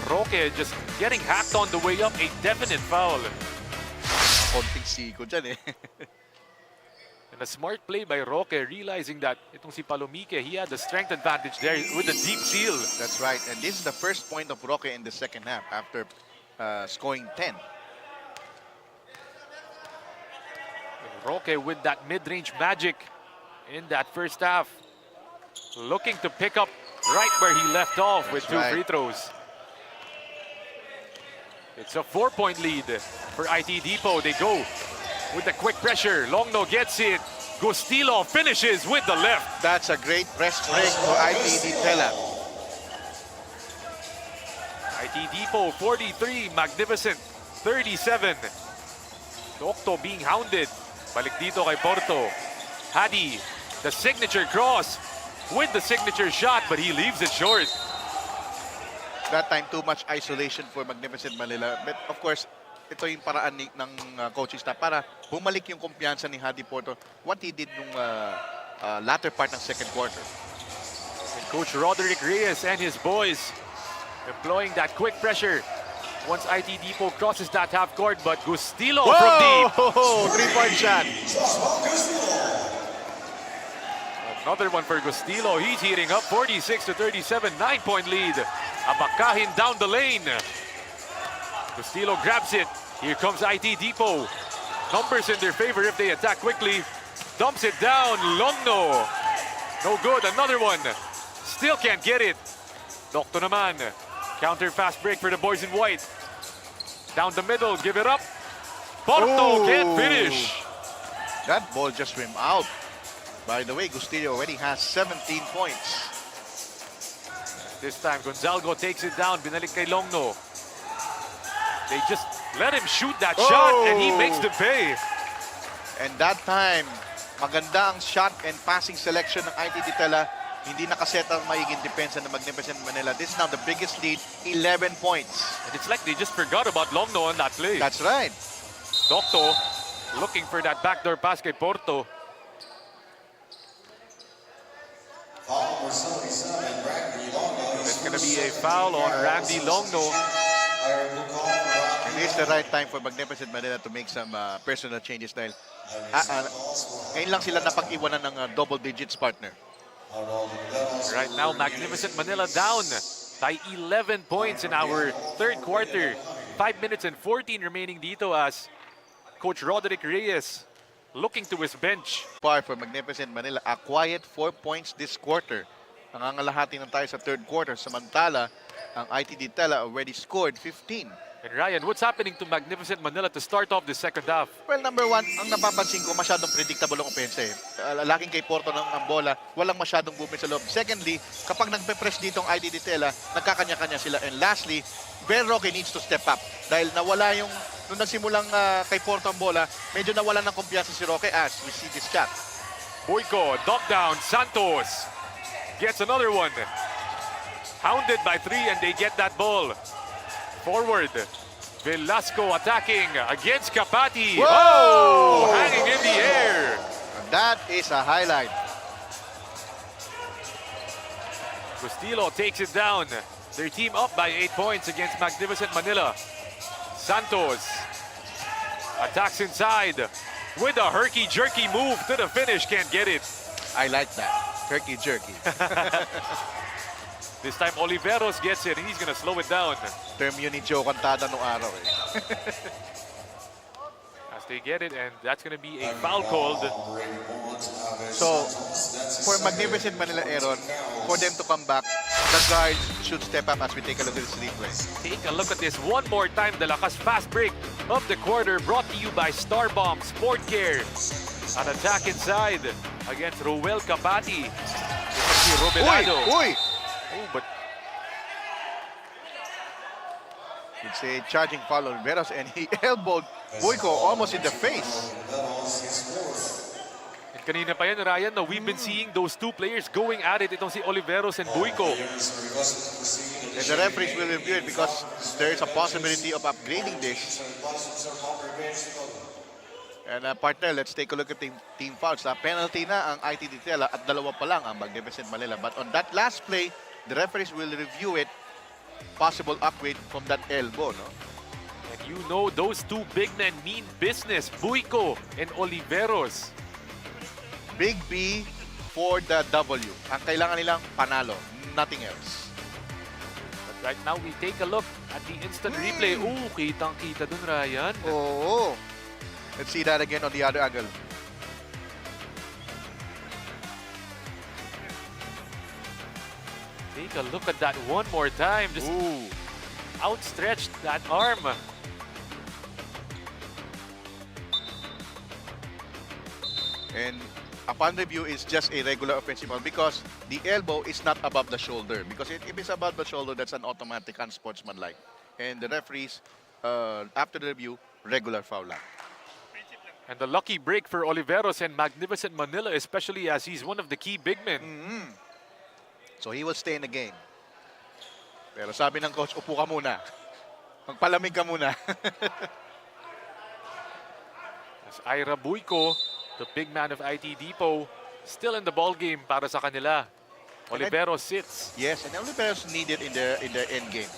Roque just getting hacked on the way up, a definite foul. Konting siko dyan eh. And a smart play by Roque, realizing that itong si Palomike, he had the strength advantage there with a deep seal. That's right. And this is the first point of Roque in the second half after scoring 10. And Roque with that mid-range magic in that first half. Looking to pick up right where he left off with 2 free throws. It's a 4-point lead for IT Depot. They go with the quick pressure. Longno gets it. Gustilo finishes with the left. That's a great press break for ITD TELA. IT Depot 43, Magnificent 37. Docto being hounded. Balik dito kay Porto. Hadi, the signature cross with the signature shot, but he leaves it short. That time, too much isolation for Magnificent Manila. But of course, ito yung paraan ng coaching staff para bumalik yung kumpiyansa ni Hadi Porto. What he did nung latter part ng second quarter. And Coach Roderick Reyes and his boys employing that quick pressure. Once IT Depot crosses that half court, but Gustilo from deep. Three-point shot. Another one for Gustilo. He's heating up 46-37, 9-point lead. Abakahin down the lane. Gustilo grabs it. Here comes IT Depot. Numbers in their favor if they attack quickly. Dumps it down. Longno. No good. Another one. Still can't get it. Docto naman. Counter fast break for the boys in white. Down the middle. Give it up. Porto can't finish. That ball just rimmed out. By the way, Gustilo already has 17 points. This time, Gonzalgo takes it down. Binalik kay Longno. They just let him shoot that shot and he makes the pay. And that time, maganda ang shot and passing selection ng IT TELA. Hindi nakaset ang maiging depensa ng Magnificent Manila. This is now the biggest lead, 11 points. And it's like they just forgot about Longno on that play. That's right. Docto looking for that backdoor pass kay Porto. There's going to be a foul on Randy Longno. And it's the right time for Magnificent Manila to make some personal changes dahil ngayon lang sila napag-iwanan ng double digits partner. Right now, Magnificent Manila down by 11 points in our third quarter. 5 minutes and 14 remaining dito as Coach Roderick Reyes looking to his bench. Par for Magnificent Manila, a quiet 4 points this quarter. Nangangalahati na tayo sa third quarter. Samantala, ang ITD TELA already scored 15. And Ryan, what's happening to Magnificent Manila to start off the second half? Well, number one, ang napapansin ko, masyadong predictable ang offense. Laking kay Porto ng bola, walang masyadong movement sa loob. Secondly, kapag nagpe-press dito ang ITD TELA, nagkakanya-kanya sila. And lastly, Ben Roque needs to step up. Dahil nawala yung, nung nagsimulang kay Porto ang bola, medyo nawala ng kumpiyansa si Roque as we see this shot. Boyko, dump down, Santos gets another one. Hounded by 3 and they get that ball. Forward, Velasco attacking against Kapati. Whoa! Hanging in the air. That is a highlight. Gustilo takes it down. Their team up by 8 points against Magnificent Manila. Santos attacks inside with a herky-jerky move to the finish. Can't get it. I like that. Herky-jerky. This time, Oliveros gets it, and he's going to slow it down. Term yun ni Joe Cantada nung araw eh. As they get it, and that's going to be a foul called. So, for Magnificent Manila, Aaron, for them to come back, the guards should step up as we take a look at this replay. Take a look at this one more time. The Lakas fast break of the quarter brought to you by Star Bomb Sport Care. An attack inside against Ruel Kapati. Robelado. Uy! Oh, but it's a charging foul on Veros and he elbowed Boyko almost in the face. and kanina pa yan, Ryan, no, we've been seeing those two players going at it. Itong si Oliveros and Boyko. And the referees will review it because there is a possibility of upgrading this. And partner, let's take a look at team fouls. Penalty na ang ITD TELA at dalawa pa lang ang Magnificent Manila. But on that last play, the referees will review it. Possible upgrade from that elbow, no? And you know those two big men mean business. Boyko and Oliveros. Big B for the W. Ang kailangan nilang panalo, nothing else. But right now, we take a look at the instant replay. Oh, kitang-kita dun, Ryan. Oh, let's see that again on the other angle. Take a look at that one more time. Just outstretched that arm. And upon review, it's just a regular offensive foul because the elbow is not above the shoulder. Because if it's above the shoulder, that's an automatic unsportsmanlike. And the referees, after the review, regular foul lang. And the lucky break for Oliveros and Magnificent Manila, especially as he's one of the key big men. So he will stay in the game. Pero sabi ng coach, upo ka muna. Magpalamig ka muna. As Ira Buico, the big man of IT Depot, still in the ball game para sa kanila. Oliveros sits. Yes, and Oliveros needed in the end game.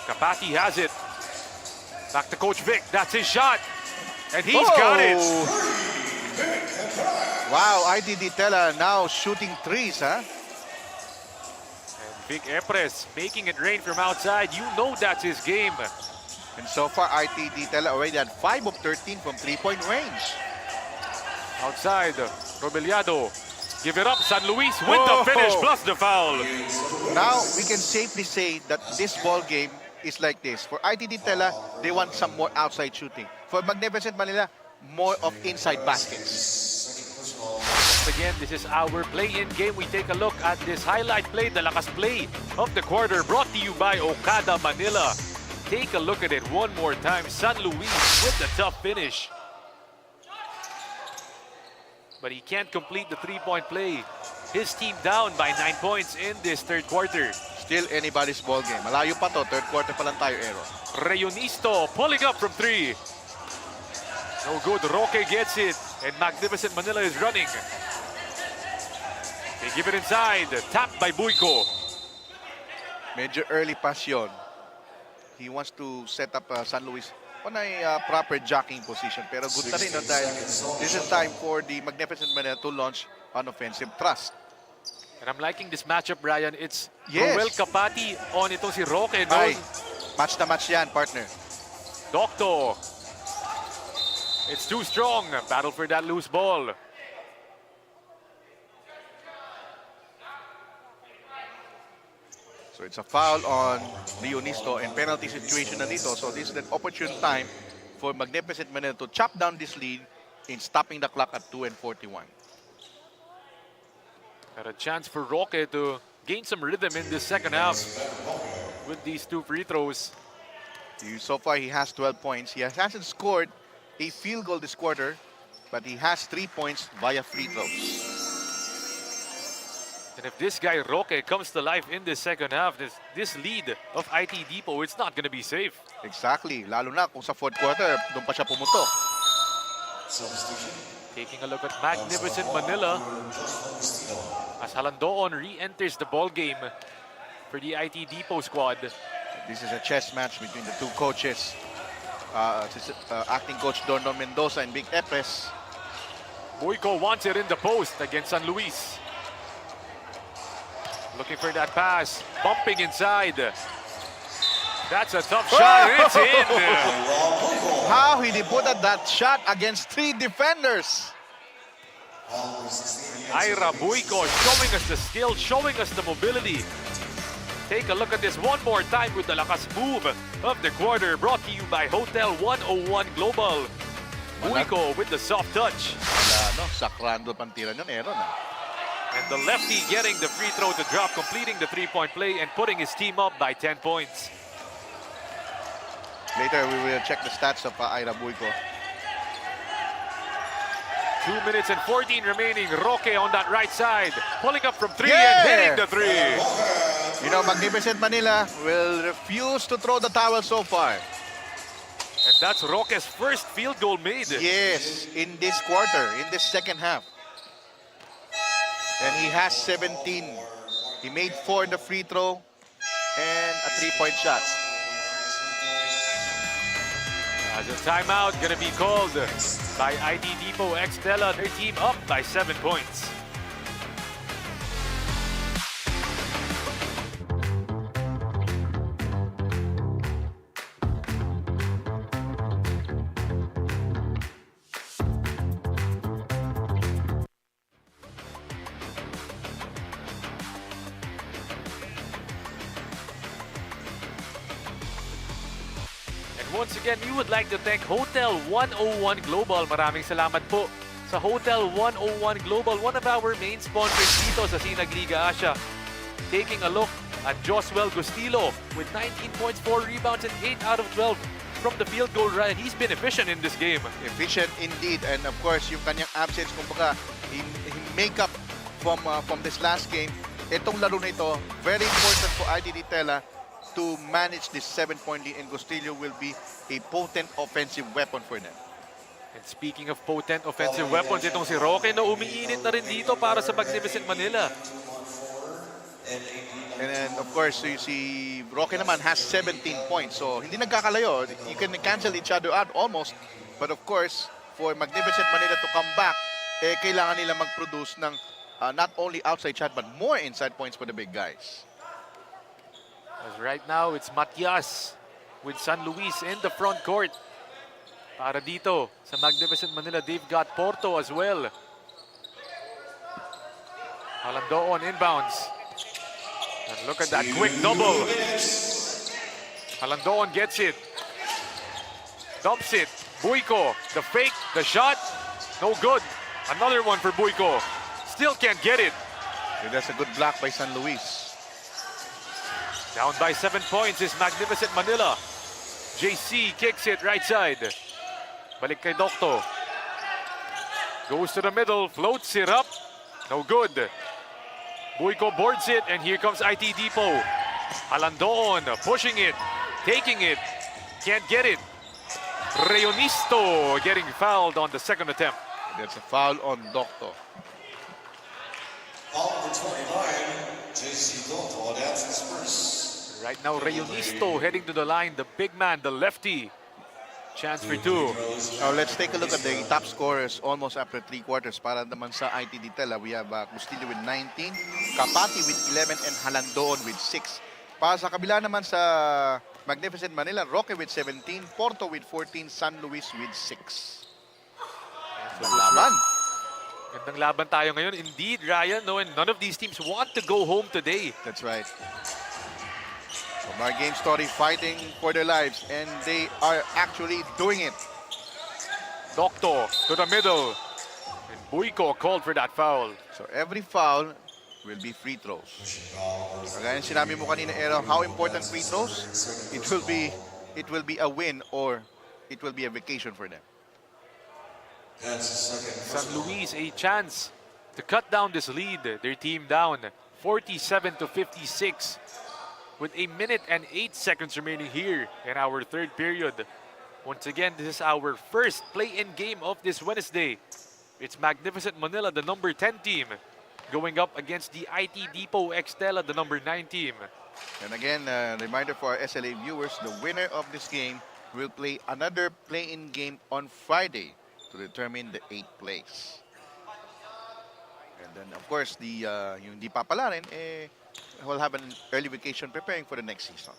Kapati has it. Back to Coach Vic. That's his shot. And he's got it. Wow, ITD TELA now shooting threes, huh? And Vic Epres making it rain from outside. You know that's his game. And so far, ITD TELA already had 5 of 13 from three-point range. Outside, Robeliado. Give it up, San Luis with the finish plus the foul. Now, we can safely say that this ball game is like this. For ITD TELA, they want some more outside shooting. For Magnificent Manila, more of inside baskets. Once again, this is our play-in game. We take a look at this highlight play, the lakas play of the quarter, brought to you by Okada Manila. Take a look at it one more time. San Luis with the tough finish. But he can't complete the three-point play. His team down by 9 points in this third quarter. Still anybody's ball game. Malayo pa to. Third quarter pa lang tayo, Ero. Rayonisto pulling up from 3. No good. Roque gets it. And Magnificent Manila is running. They give it inside. Tapped by Buico. Medyo early pass yun. He wants to set up San Luis on a proper jacking position. Pero good na rin dahil this is time for the Magnificent Manila to launch an offensive thrust. And I'm liking this matchup, Brian. It's Yes. Roel Kapati on ito si Roque. No? Ay, match na match yan, partner. Docto. It's too strong. Battle for that loose ball. So it's a foul on Leonisto and penalty situation na dito. So this is an opportune time for Magnificent Manila to chop down this lead in stopping the clock at 2:41. Got a chance for Roque to gain some rhythm in this second half with these 2 free throws. So far, he has 12 points. He hasn't scored a field goal this quarter, but he has 3 points via free throws. And if this guy Roque comes to life in this second half, this lead of IT Depot, it's not going to be safe. Exactly. Lalo na kung sa fourth quarter, doon pa siya pumutok. Taking a look at Magnificent Manila as Halandoon re-enters the ball game for the IT Depot squad. This is a chess match between the two coaches. Acting coach Dorno Mendoza and Big Epres. Buico wants it in the post against San Luis. Looking for that pass, bumping inside. That's a tough shot, and it's in. How he put that shot against 3 defenders. Ira Buico showing us the skill, showing us the mobility. Take a look at this one more time with the lakas move of the quarter, brought to you by Hotel 101 Global. Buico with the soft touch. Wala, no? Sakrando pantira niyan, Aaron. And the lefty getting the free throw to drop, completing the three-point play and putting his team up by 10 points. Later, we will check the stats of Ira Buico. 2 minutes and 14 remaining. Roque on that right side, pulling up from 3 Yeah! and hitting the 3. You know, Magnificent Manila will refuse to throw the towel so far. And that's Roque's first field goal made. Yes, in this quarter, in this second half. And he has 17. He made 4 in the free throw and a 3-point shot. As a timeout gonna be called by IT Depot x TELA, their team up by 7 points. Once again, we would like to thank Hotel 101 Global. Maraming salamat po sa Hotel 101 Global, one of our main sponsors dito sa SINAG Liga Asya. Taking a look at Joswell Gustilo with 19 points, 4 rebounds, and 8 out of 12 from the field goal line. He's been efficient in this game. Efficient indeed, and of course yung kanyang absence, kumbaga, he make up from this last game. Itong laro na ito, very important for ITD TELA to manage this 7-point lead, and Gustillo will be a potent offensive weapon for them. And speaking of potent offensive weapons, itong si Roque na umiinit na rin dito para sa Magnificent Manila. And then, of course, you see Roque naman has 17 points. So, hindi nagkakalayo. You can cancel each other out almost. But of course, for Magnificent Manila to come back, kailangan nila mag-produce ng not only outside shot, but more inside points for the big guys. As right now, it's Matias with San Luis in the front court. Para dito sa Magnificent Manila, they've got Porto as well. Halandoon inbounds. And look at that quick double. Halandoon gets it. Dumps it. Buiko, the fake, the shot. No good. Another one for Buiko. Still can't get it. And that's a good block by San Luis. Down by 7 points is Magnificent Manila. JC kicks it right side. Balik kay Docto. Goes to the middle, floats it up. No good. Buiko boards it, and here comes IT Depot. Halandoon pushing it, taking it. Can't get it. Reonisto getting fouled on the second attempt. That's a foul on Docto. Right now, Reonisto heading to the line. The big man, the lefty. Chance for two. Now, let's take a look at the top scorers almost after 3 quarters. Para naman sa ITD TELA, we have Gustillo with 19, Kapati with 11, and Halandoon with 6. Para sa kabila naman sa Magnificent Manila, Roque with 17, Porto with 14, San Luis with 6. Laban. Gandang laban tayo ngayon. Indeed, Ryan, no, and none of these teams want to go home today. That's right. From our game story, fighting for their lives, and they are actually doing it. Docto to the middle. And Buiko called for that foul. So every foul will be free throws. Kagaya ng sinabi mo kanina, Aaron, how important free throws? It will be a win or it will be a vacation for them. San Luis a chance to cut down this lead. Their team down 47-56 with 1 minute and 8 seconds remaining here in our third period. Once again, this is our first play-in game of this Wednesday. It's Magnificent Manila, the number 10 team, going up against the IT Depot X TELA, the number 9 team. And again, reminder for our SLA viewers, the winner of this game will play another play-in game on Friday to determine the 8th place. And then, of course, yung di papalarin, will have an early vacation preparing for the next season.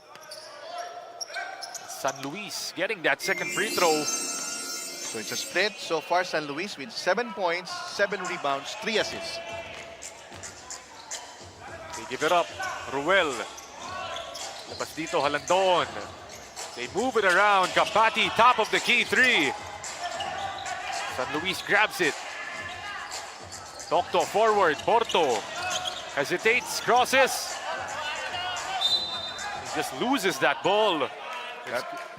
San Luis getting that second free throw. So it's a split. So far, San Luis with 7 points, 7 rebounds, 3 assists. They give it up. Ruel. Labas dito, Halandoon. They move it around. Kapati, top of the key, 3. San Luis grabs it. Docto forward. Porto hesitates, crosses. He just loses that ball.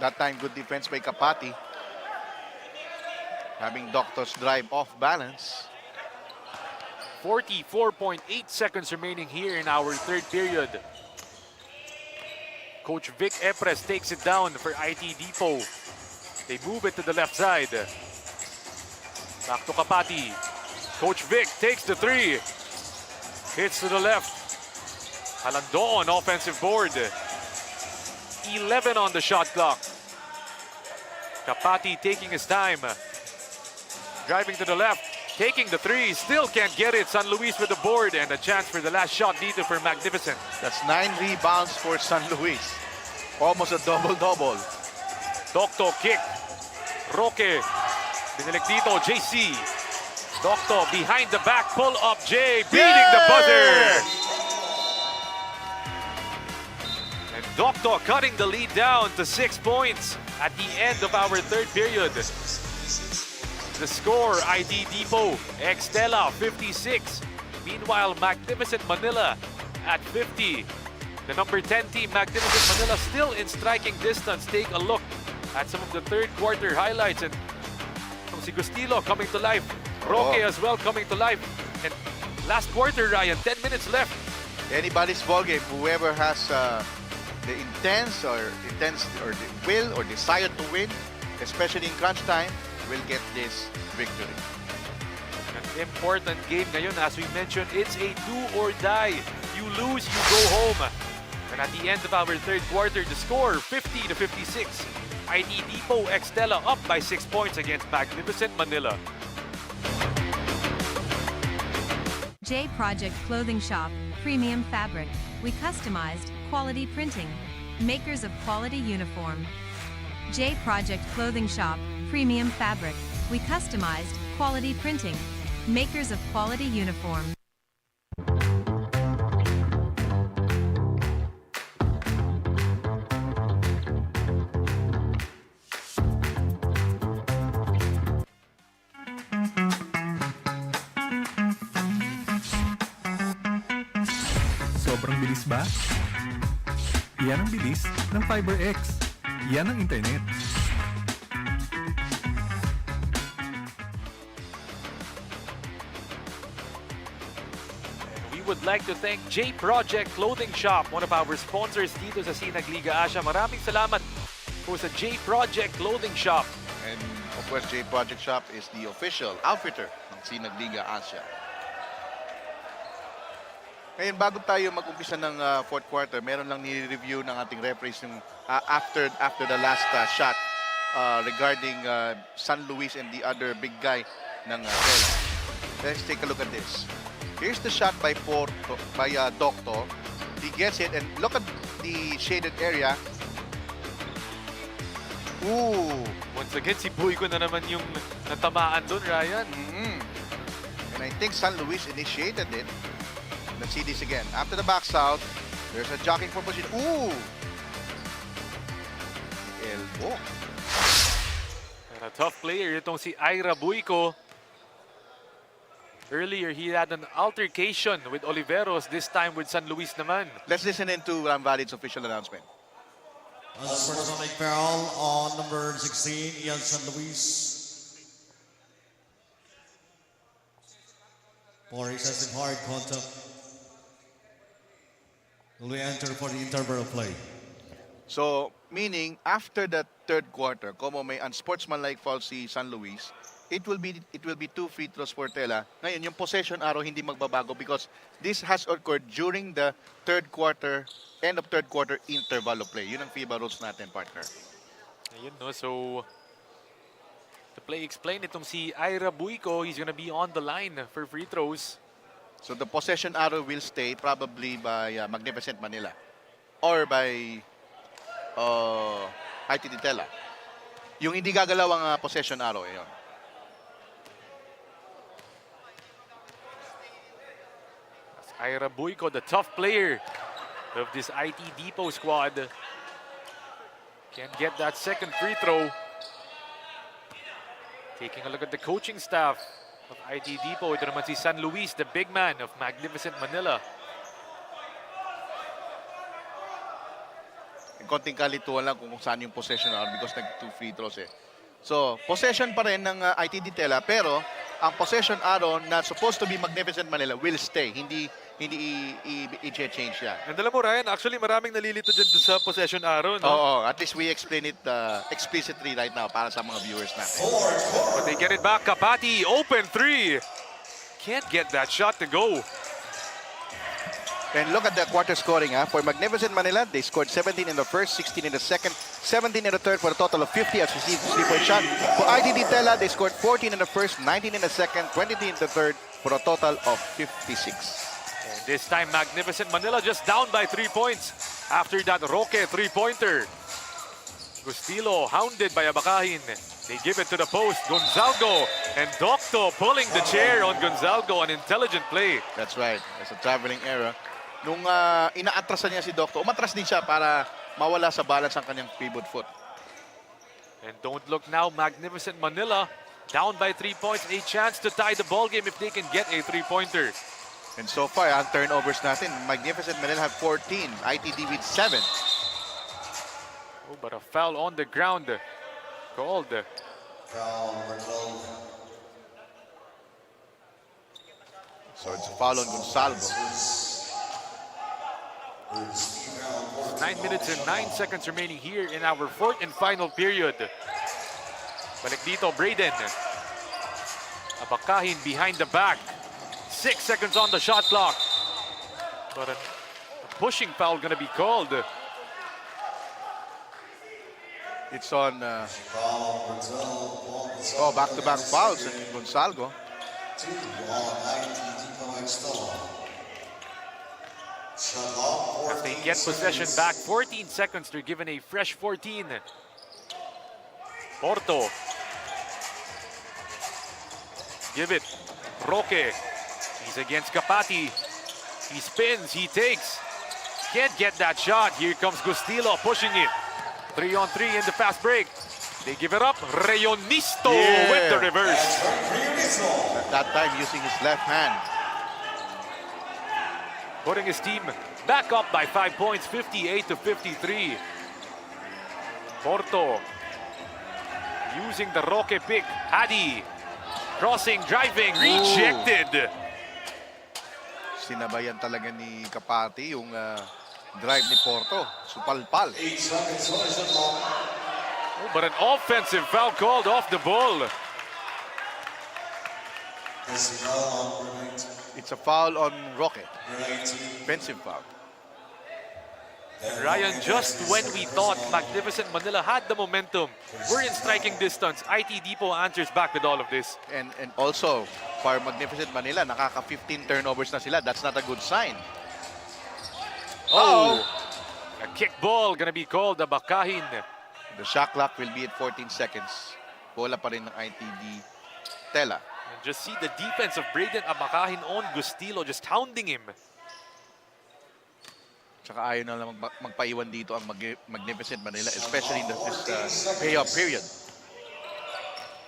That time, good defense by Kapati. Having Doctor's drive off balance. 44.8 seconds remaining here in our third period. Coach Vic Epres takes it down for IT Depot. They move it to the left side. Back to Kapati. Coach Vic takes the 3. Hits to the left. Halandoon offensive board. 11 on the shot clock. Kapati taking his time. Driving to the left. Taking the 3. Still can't get it. San Luis with the board and a chance for the last shot dito for Magnificent. That's 9 rebounds for San Luis. Almost a double-double. Docto kick. Roque. Binilik dito. JC. Docto behind the back. Pull up Jay. Beating the buzzer. And Docto cutting the lead down to 6 points at the end of our third period. The score, ID Depot, X TELA 56. Meanwhile, Magnificent Manila at 50. The number 10 team, Magnificent Manila, still in striking distance. Take a look at some of the third quarter highlights. And si Gustilo coming to life. Roque as well coming to life. And last quarter, Ryan, 10 minutes left. Anybody's ball game, whoever has the will or desire to win, especially in crunch time, will get this victory. An important game ngayon. As we mentioned, it's a do or die. You lose, you go home. And at the end of our third quarter, the score 50-56. ID Depot x TELA up by 6 points against Magnificent Manila. J Project Clothing Shop, Premium Fabric. We customized, quality printing. Makers of quality uniform. J Project Clothing Shop, Premium Fabric. We customized, quality printing. Makers of quality uniform. Sobrang bilis ba? Yan ang bilis ng FiberX. Yan ang internet. We would like to thank J Project Clothing Shop, one of our sponsors dito sa SINAG Liga Asya. Maraming salamat po sa J Project Clothing Shop. And of course, J Project Shop is the official outfitter ng SINAG Liga Asya. Ngayon, bago tayo mag-umpisa ng fourth quarter, meron lang ni-review ng ating referees yung after the last shot regarding San Luis and the other big guy ng TELA. Let's take a look at this. Here's the shot by Doctor. He gets it, and look at the shaded area. Ooh! Once again, si Boyko na naman yung natamaan doon, Ryan. And I think San Luis initiated it. Let's see this again. After the backs out, there's a jockeying for position. Ooh! Elbow. And a tough player itong si Ira Boyko. Earlier, he had an altercation with Oliveros, this time with San Luis naman. Let's listen into Ram Valid's official announcement. Unsportsmanlike foul on number 16, Ian San Luis. For excessive hard contact. Will we enter for the interval play? So, meaning, after the third quarter, como may unsportsmanlike foul si San Luis, it will be 2 free throws for TELA. Ngayon, yung possession arrow hindi magbabago because this has occurred during the third quarter, end of third quarter interval of play. Yun ang FIBA rules natin, partner. Ayun, no? So, the play explained itong si Ira Boyko, he's gonna be on the line for free throws. So the possession arrow will stay probably by Magnificent Manila or by ITD TELA. Yung hindi gagalaw ang possession arrow, yun. Ira Boyko, the tough player of this IT Depot squad. Can't get that second free throw. Taking a look at the coaching staff of IT Depot. Ito naman si San Luis, the big man of Magnificent Manila. Konting kalituan lang kung saan yung possession arrow because nag-2 free throws eh. So, possession pa rin ng ITD TELA pero ang possession arrow na supposed to be Magnificent Manila will stay. Hindi i-change yan. And alam mo, Ryan, actually maraming nalilito dyan sa possession arrow, no? Oo, at least we explain it explicitly right now para sa mga viewers natin. But they get it back. Kapati, open three. Can't get that shot to go. And look at the quarter scoring. For Magnificent Manila, they scored 17 in the first, 16 in the second, 17 in the third for a total of 50 as received 3-point shot. For ITD TELA, they scored 14 in the first, 19 in the second, 23 in the third for a total of 56. And this time, Magnificent Manila just down by 3 points. After that Roque three-pointer. Gustilo hounded by Abakahin. They give it to the post. Gonzalgo and Docto pulling the chair on Gonzalgo. An intelligent play. That's right. It's a traveling error. Nung inaatrasan niya si Docto, umatras din siya para mawala sa balance ang kanyang pivot foot. And don't look now, Magnificent Manila down by 3 points. A chance to tie the ball game if they can get a three-pointer. And so far, ang turnovers natin, Magnificent Manila have 14, ITD with 7. Oh, but a foul on the ground called. Foul number 12. So it's a foul on Gonzalo. 9 minutes and 9 seconds remaining here in our fourth and final period. Balik dito, Braden. Abakahin behind the back. 6 seconds on the shot clock. But a pushing foul gonna be called. It's on back-to-back fouls in Gonzalo. As they get possession back, 14 seconds, they're given a fresh 14. Porto. Give it. Roque. He's against Kapati. He spins, he takes. Can't get that shot. Here comes Gustilo pushing it. 3-on-3 in the fast break. They give it up. Rayonisto with the reverse. At that time using his left hand. Putting his team back up by 5 points, 58-53. Porto using the Roque pick. Hadi crossing, driving, rejected. Sinabayan talaga ni Kapati yung drive ni Porto. Supalpal. Oh, but an offensive foul called off the ball. It's a foul on Roque. Offensive foul. Ryan, just when we thought Magnificent Manila had the momentum, we're in striking distance. IT Depot answers back with all of this. And also, for Magnificent Manila, nakaka-15 turnovers na sila. That's not a good sign. Oh! A kick ball gonna be called. Abakahin. The shot clock will be at 14 seconds. Bola pa rin ng ITD TELA. And just see the defense of Braden Abakahin on Gustilo, just hounding him. Tsaka ayaw na lang magpaiwan dito ang Magnificent Manila, especially in this payoff period.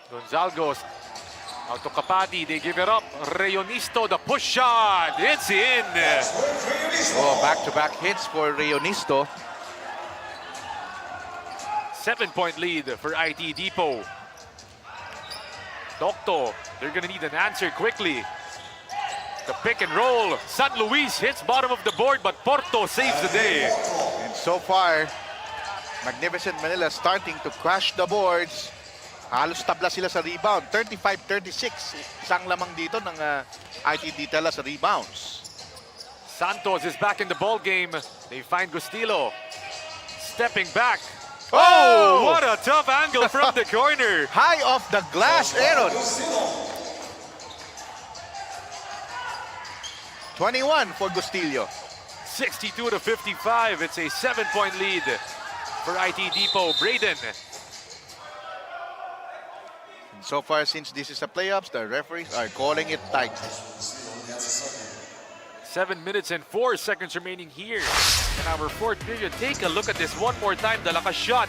Gonzalgos out to Kapati. They give it up. Rayonisto, the push shot. It's in. Oh, back-to-back hits for Rayonisto. 7-point lead for IT Depot. Docto, they're gonna need an answer quickly. The pick and roll. San Luis hits bottom of the board, but Porto saves the day. And so far, Magnificent Manila starting to crash the boards. Halos tabla sila sa rebound. 35-36. Isang lamang dito ng ITD TELA sa rebounds. Santos is back in the ball game. They find Gustilo. Stepping back. Oh! What a tough angle from the corner. High off the glass, Aaron. 21 for Gustillo. 62-55. It's a 7-point lead for IT Depot. Braden. And so far, since this is a playoffs, the referees are calling it tight. 7 minutes and 4 seconds remaining here in our fourth period. Take a look at this one more time. The lakas shot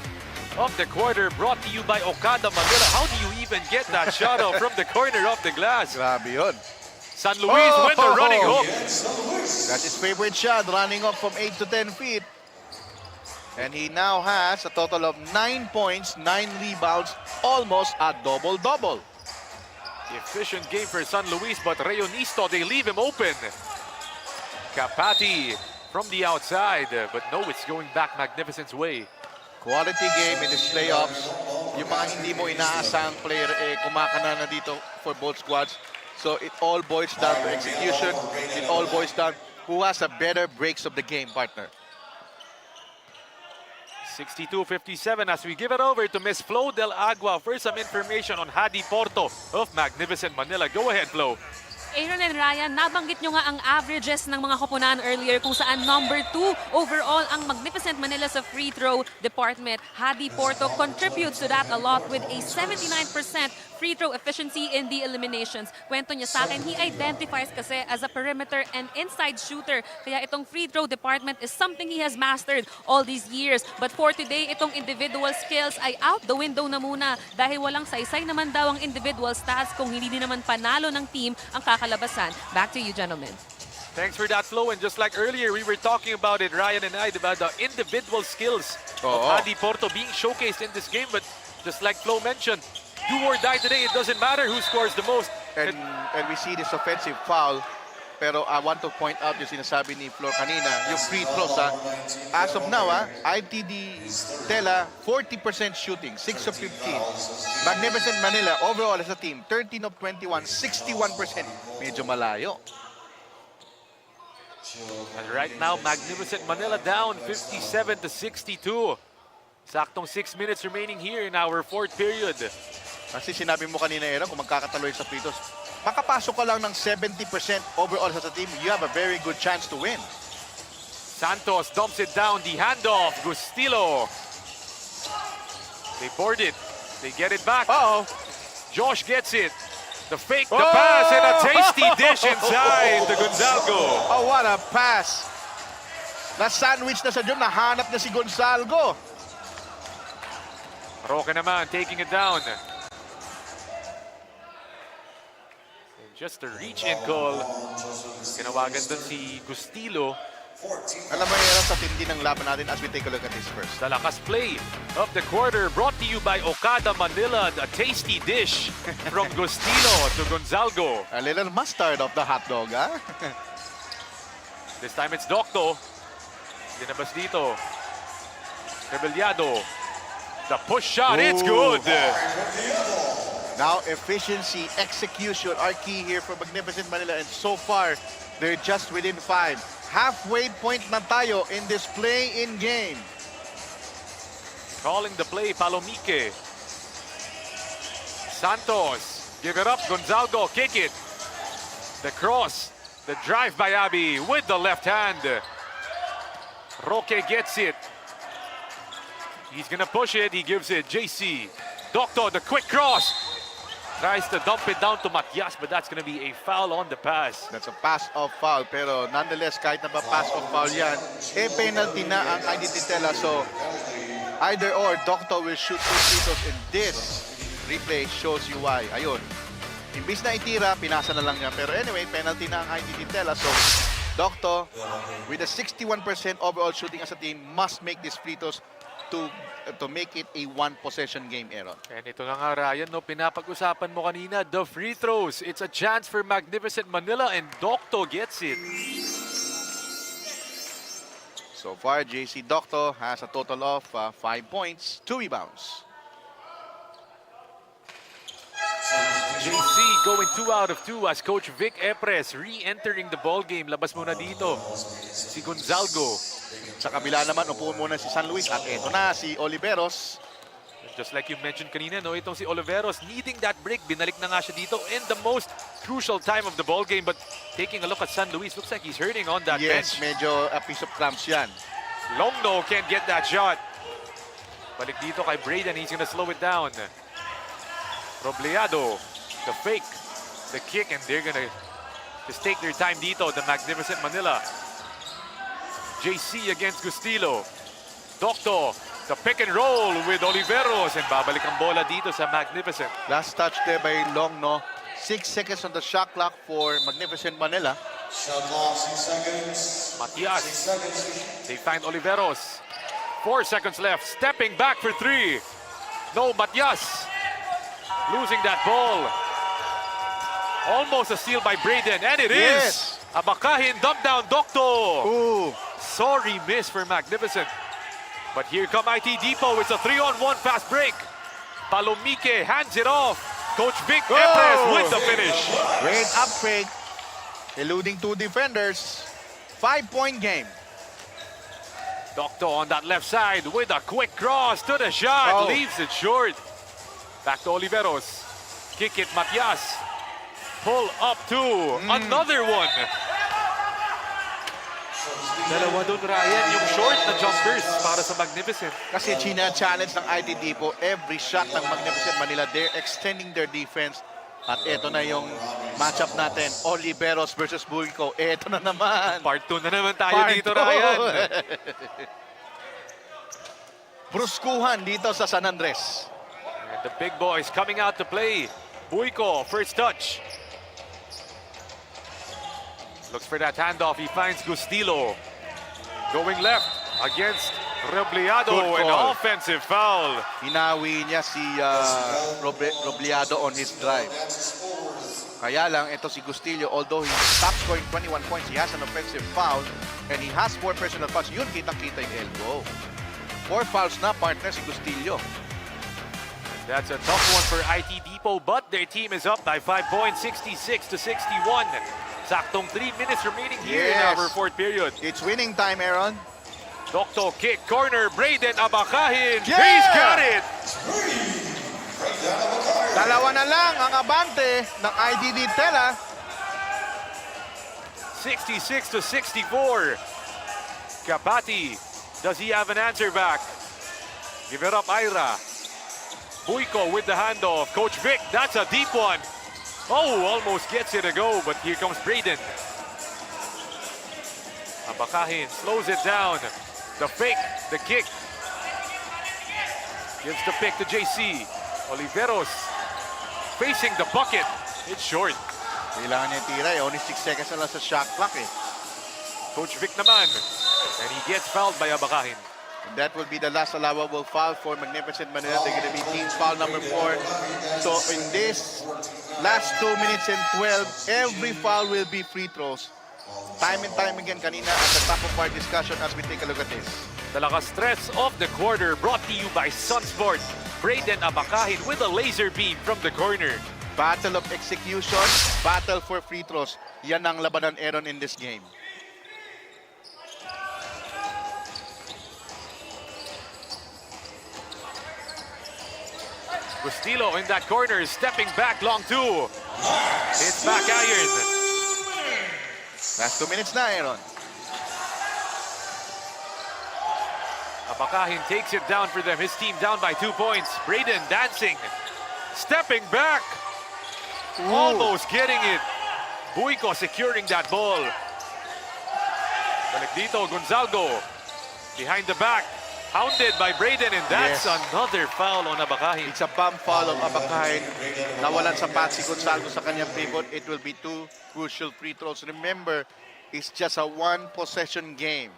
of the quarter brought to you by Okada Manila. How do you even get that shot off from the corner of the glass? Grabe yun. San Luis with the running hook. That's his favorite shot, running up from 8 to 10 feet. And he now has a total of 9 points, 9 rebounds, almost a double-double. Efficient game for San Luis, but Rayonisto, they leave him open. Kapati from the outside, but no, it's going back Magnificent's way. Quality game in this playoffs. Yung mga hindi mo inaasahang player, kumakana na dito for both squads. So it all boils down to execution. It all boils down who has a better breaks of the game, partner. 62-57 as we give it over to Miss Flo Del Agua for some information on Hadi Porto of Magnificent Manila. Go ahead, Flo. Aaron and Ryan, nabanggit nyo nga ang averages ng mga koponan earlier kung saan number 2 overall ang Magnificent Manila sa free throw department. Hadi Porto contributes to that a lot with a 79% free throw efficiency in the eliminations. Kwento niya sa akin, he identifies kasi as a perimeter and inside shooter. Kaya itong free throw department is something he has mastered all these years. But for today, itong individual skills ay out the window na muna dahil walang saysay naman daw ang individual stats kung hindi din naman panalo ng team ang kakalabasan. Back to you, gentlemen. Thanks for that, Flo. And just like earlier, we were talking about it, Ryan and I, about the individual skills of Hadi Porto being showcased in this game. But Just like Flo mentioned, do or die today. It doesn't matter who scores the most. And we see this offensive foul. Pero I want to point out yung sinasabi ni Flor kanina, yung free throws ha. As of now ITD TELA 40% shooting, 6 of 15. Magnificent Manila overall as a team, 13 of 21, 61%. Medyo malayo. And right now, Magnificent Manila down 57-62. Saktong 6 minutes remaining here in our fourth period. Kasi sinabi mo kanina, Aaron, kung magkakatalo sa free throws, makapasok ka lang ng 70% overall as a team, you have a very good chance to win. Santos dumps it down, the handoff, Gustilo. They board it, they get it back. Josh gets it. The fake, the pass, and a tasty dish inside to Gonzalgo. Oh, what a pass. Na-sandwich na sa dyan, nahanap na si Gonzalgo. Roque naman taking it down. And just a reach-in call. Tinawagan dun si Gustilo. Alam mo yan sa tindi ng laban natin as we take a look at this first. The lakas play of the quarter brought to you by Okada Manila. A tasty dish from Gustilo to Gonzalgo. A little mustard of the hot dog, ha? This time it's Docto. Dinabas dito. Rebeliado. The push shot, it's good. Now efficiency, execution are key here for Magnificent Manila, and so far they're just within 5. Halfway point na tayo in this play-in game. Calling the play, Palomique. Santos, give it up, Gonzalgo, kick it. The cross, the drive by Abby with the left hand. Roque gets it. He's gonna push it, he gives it, JC. Doctor, the quick cross. Tries to dump it down to Matias, but that's gonna be a foul on the pass. That's a pass of foul, pero nonetheless, kahit na ba pass of foul yan, penalty na ang ITD TELA. So, either or, Doctor will shoot 2 free throws, and this replay shows you why. Ayun. Imbis na itira, pinasa na lang niya. Pero anyway, penalty na ang ITD TELA. So, Doctor, with a 61% overall shooting as a team, must make these free throws to make it a one-possession game, Aaron. And ito na nga, Ryan, no, pinapag-usapan mo kanina, the free throws. It's a chance for Magnificent Manila, and Docto gets it. So far, JC Docto has a total of 5 points, 2 rebounds. JC going 2 out of 2 as Coach Vic Epres re-entering the ball game. Labas muna dito si Gonzalgo. Sa kabila naman, upo muna si San Luis. At eto na, si Oliveros. Just like you mentioned kanina, no, itong si Oliveros needing that break. Binalik na nga siya dito in the most crucial time of the ball game. But taking a look at San Luis, looks like he's hurting on that bench. Yes, medyo a piece of cramps yan. Longno can't get that shot. Balik dito kay Braden, he's gonna slow it down. Robleado, the fake, the kick, and they're gonna just take their time dito, the Magnificent Manila. JC against Gustilo. Docto, the pick and roll with Oliveros, and babalik ang bola dito sa Magnificent. Last touch there by Longno. 6 seconds on the shot clock for Magnificent Manila. Shot clock, 6 seconds. Matias, they find Oliveros. 4 seconds left, stepping back for 3. No, Matias losing that ball. Almost a steal by Braden, and it is. Abakahin, dump down, Docto. Ooh. Sorry miss for Magnificent. But here come IT Depot. It's a 3-on-1 fast break. Palomique hands it off. Coach Vic Epres with the finish. Great up fake. Eluding 2 defenders. 5-point game. Docto on that left side with a quick cross to the shot. Leaves it short. Back to Oliveros. Kick it, Matias. Pull up 2. Another one. Dalawa doon, Ryan, yung short na jumpers para sa Magnificent. Kasi china-challenge ng IT Depot every shot ng Magnificent Manila. They're extending their defense. At eto na yung matchup natin. Oliveros versus Bulco. Eto na naman. Part 2 na naman tayo dito, Ryan. Bruskuhan dito sa San Andres. And the big boys coming out to play. Buico, first touch. Looks for that handoff. He finds Gustilo. Going left against Robledo, Good an call. offensive foul. Hinawi niya si Robledo on his drive. Kaya lang, ito si Gustillo, although he top scoring 21 points, he has an offensive foul and he has 4 personal fouls. Yun, kitang-kita yung elbow. 4 fouls na, partner, si Gustillo. That's a tough one for IT Depot, but their team is up by 5 points, 66-61. Saktong 3 minutes remaining here in Yes. our fourth period. It's winning time, Aaron. Dokto kick, corner, Braden Abakahin. Yeah! He's got it! Dalawa na lang ang abante ng IDD TELA. 66-64. Kapati, does he have an answer back? Give it up, Ira. Buiko with the handoff. Coach Vic, that's a deep one. Oh, almost gets it a go, but here comes Braden. Abakahin slows it down. The fake, the kick. Gives the pick to JC. Oliveros facing the bucket. It's short. Kailangan niya tira eh. Only 6 seconds na lang sa shot clock eh. Coach Vic naman. And he gets fouled by Abakahin. And that will be the last allowable foul for Magnificent Manila. They're going to be team foul number 4. So in this last 2 minutes and 12, every foul will be free throws. Time and time again kanina at the top of our discussion as we take a look at this. The lakas stress of the quarter brought to you by Sunsport. Braden Abakahin with a laser beam from the corner. Battle of execution, battle for free throws. Yan ang labanan, Aaron, in this game. Bustillo in that corner, stepping back, long two. It's back iron. Last 2 minutes na, Aaron. Abakahin takes it down for them. His team down by 2 points. Braden dancing, stepping back. Almost getting it. Buiko securing that ball. Balik dito, Gonzalgo. Behind the back. Hounded by Braden, and that's Yes. another foul on Abakahin. It's a bump foul of Abakahin. Nawalan sa pat si Gonzalo sa kanyang pivot. It will be 2 crucial free throws. Remember, it's just a 1-possession game.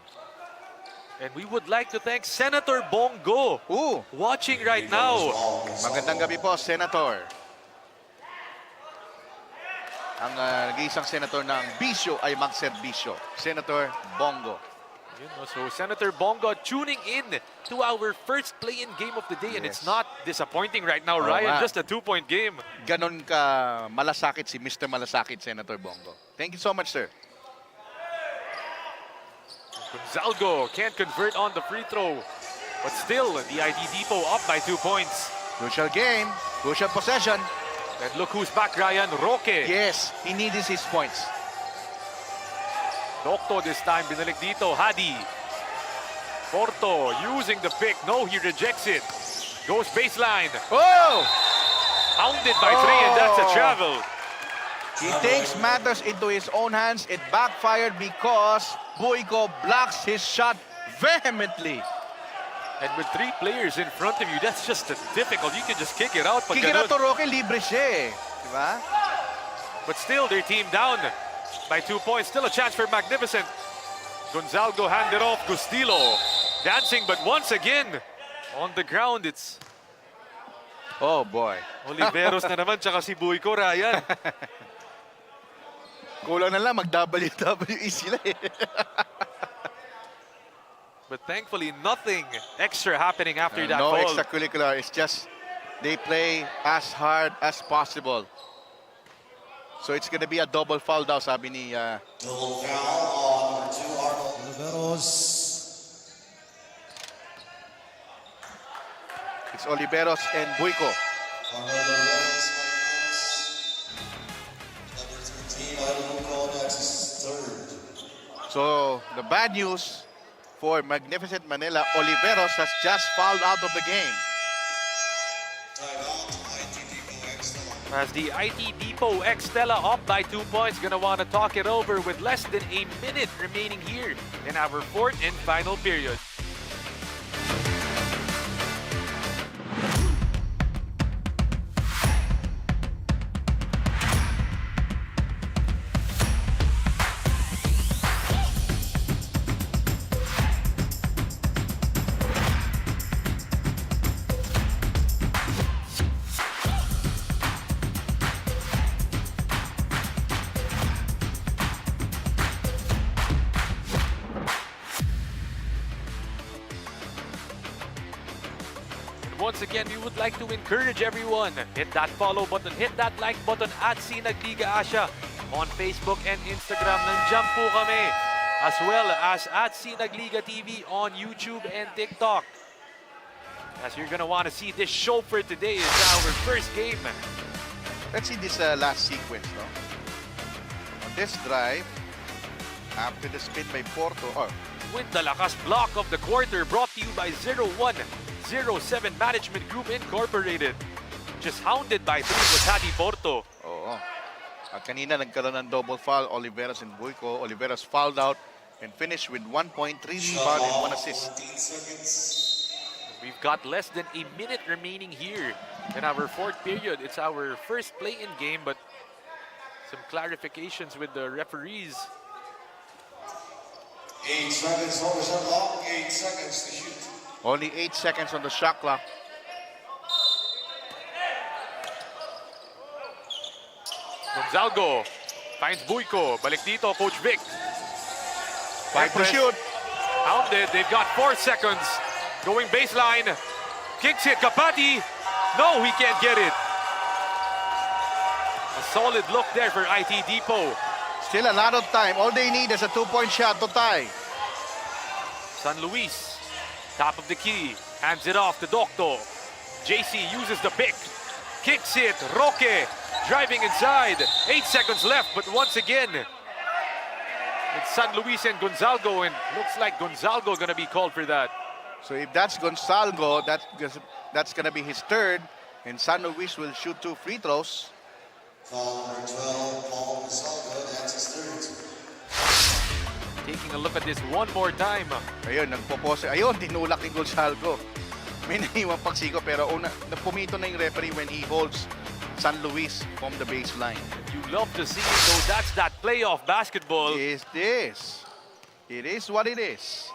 And we would like to thank Senator Bongo, watching right now. Magandang gabi po, Senator. Ang nag-iisang senator ng bisyo ay magserbisyo. Senator Bongo. So Senator Bongo tuning in to our first play-in game of the day, and it's not disappointing right now, Ryan. Just a 2-point game. Ganon ka malasakit si Mr. Malasakit, Senator Bongo. Thank you so much, sir. Gonzalgo can't convert on the free throw, but still the ID Depot up by 2 points. Crucial game, crucial possession. And look who's back, Ryan. Roque. Yes, he needs his points. Dokto this time, binalik dito. Hadi. Porto using the pick. No, he rejects it. Goes baseline. Oh! Hounded by 3, and that's a travel. He takes matters into his own hands. It backfired because Buiko blocks his shot vehemently. And with 3 players in front of you, that's just difficult. You can just kick it out. Kick it out to Roque, libre siya eh. Diba? But still, their team down by 2 points. Still a chance for Magnificent. Gonzalgo handed off. Gustillo dancing, but once again, on the ground, it's... Oh boy. Oliveros na naman, tsaka si Buiko, Ryan. Kulang na lang, mag-WWE sila eh. But thankfully, nothing extra happening after that no foul. extracurricular. It's just they play as hard as possible. So it's gonna be a double foul daw, sabi ni... Double foul on 2 Oliveros. It's Oliveros and Buiko. Number 13, Buiko, that's third. So the bad news for Magnificent Manila, Oliveros has just fouled out of the game. As the IT Depot X Stella up by 2 points, gonna want to talk it over with less than a minute remaining here in our 4th and final period. once again, we would like to encourage everyone. Hit that follow button, hit that like button at SINAG Liga Asya on Facebook and Instagram. Nandiyan po kami. As well as at SINAG Liga TV on YouTube and TikTok. As you're gonna want to see this show for today is our first game. Let's see this last sequence, no? On this drive, after the spin by Porto, With the lakas block of the quarter brought to you by 0107 Management Group Incorporated. Just hounded by 3 Botati Porto. oo. At kanina nagkaroon ng double foul, Oliveras and Boyko. Oliveras fouled out and finished with 1.3 rebound and 1 assist. We've got less than a minute remaining here in our fourth period. It's our first play-in game, but some clarifications with the referees. 8 seconds on the shot clock, 8 seconds to shoot. Only 8 seconds on the shot clock. Gonzalgo finds Boyko. Balik dito, Coach Vic. 5 to shoot. Hounded. They've got 4 seconds. Going baseline. Kicks it. Kapati. No, he can't get it. A solid look there for IT Depot. Still a lot of time. All they need is a 2-point shot to tie. San Luis, top of the key, hands it off to Docto. JC uses the pick, kicks it. Roque driving inside. 8 seconds left, but once again, it's San Luis and Gonzalgo, and looks like Gonzalgo gonna be called for that. So if that's Gonzalgo, that's gonna be his third, and San Luis will shoot 2 free throws. Foul number 12, Paul Gonzalgo, that's his third. Taking a look at this one more time. Ayun, nagpopose. Ayun, tinulak ni Gonzalgo. May naiwang pagsiko, pero pumito na yung referee when he holds San Luis from the baseline. You love to see it, though. That's that playoff basketball. Is this? It is what it is.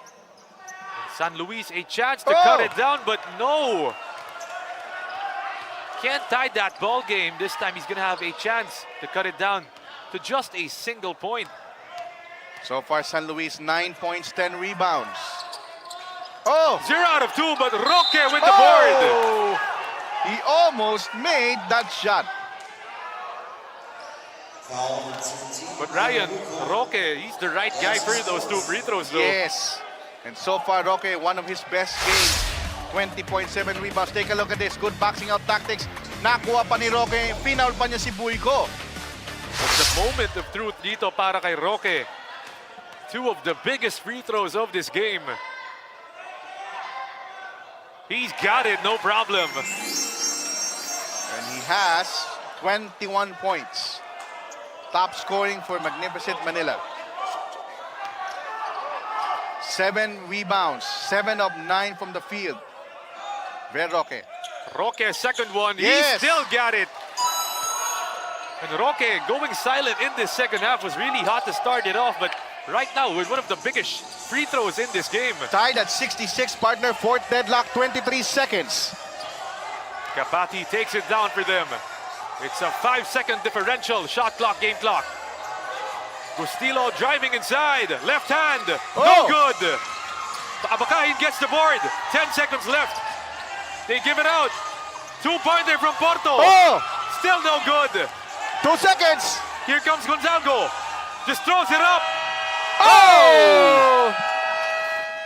San Luis a chance to cut it down, but no. Can't tie that ball game. This time he's gonna have a chance to cut it down to just a single point. So far, San Luis 9 points, 10 rebounds. 0 out of 2, but Roque with the board. He almost made that shot. But Ryan, Roque, he's the right guy for those 2 free throws, though. Yes. And so far, Roque, one of his best games. 20.7 rebounds. Take a look at this. Good boxing out tactics. Nakuha pa ni Roque. Pinaul pa niya si Boyko. It's the moment of truth dito para kay Roque. 2 of the biggest free throws of this game. He's got it, no problem. And he has 21 points. Top scoring for Magnificent Manila. 7 rebounds, 7 of 9 from the field. Very Roque. Roque, second one. Yes. He still got it. And Roque going silent in this second half was really hot to start it off, but right now with one of the biggest free throws in this game. Tied at 66, partner. Fourth deadlock, 23 seconds. Kapati takes it down for them. It's a 5-second differential. Shot clock, game clock. Gustilo driving inside. Left hand. No good. Abakahin gets the board. 10 seconds left. They give it out. 2-pointer from Porto. Still no good. 2 seconds. Here comes Gonzalgo. Just throws it up.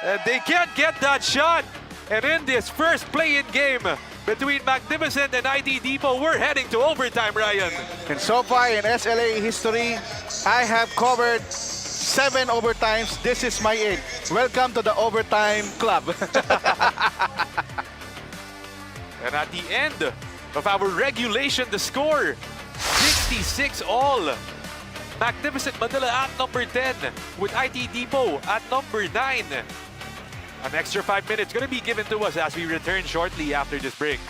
And they can't get that shot. And in this first play-in game between Magnificent and IT Depot, we're heading to overtime, Ryan. And so far in SLA history, I have covered 7 overtimes. This is my 8th. Welcome to the overtime club. And at the end of our regulation, the score, 66 all. Magnificent Manila at number 10 with IT Depot at number 9. An extra 5 minutes going to be given to us as we return shortly after this break.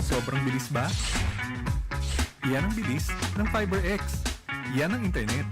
Sobrang bilis ba? Yan ang bilis ng FiberX. Yan ang internet.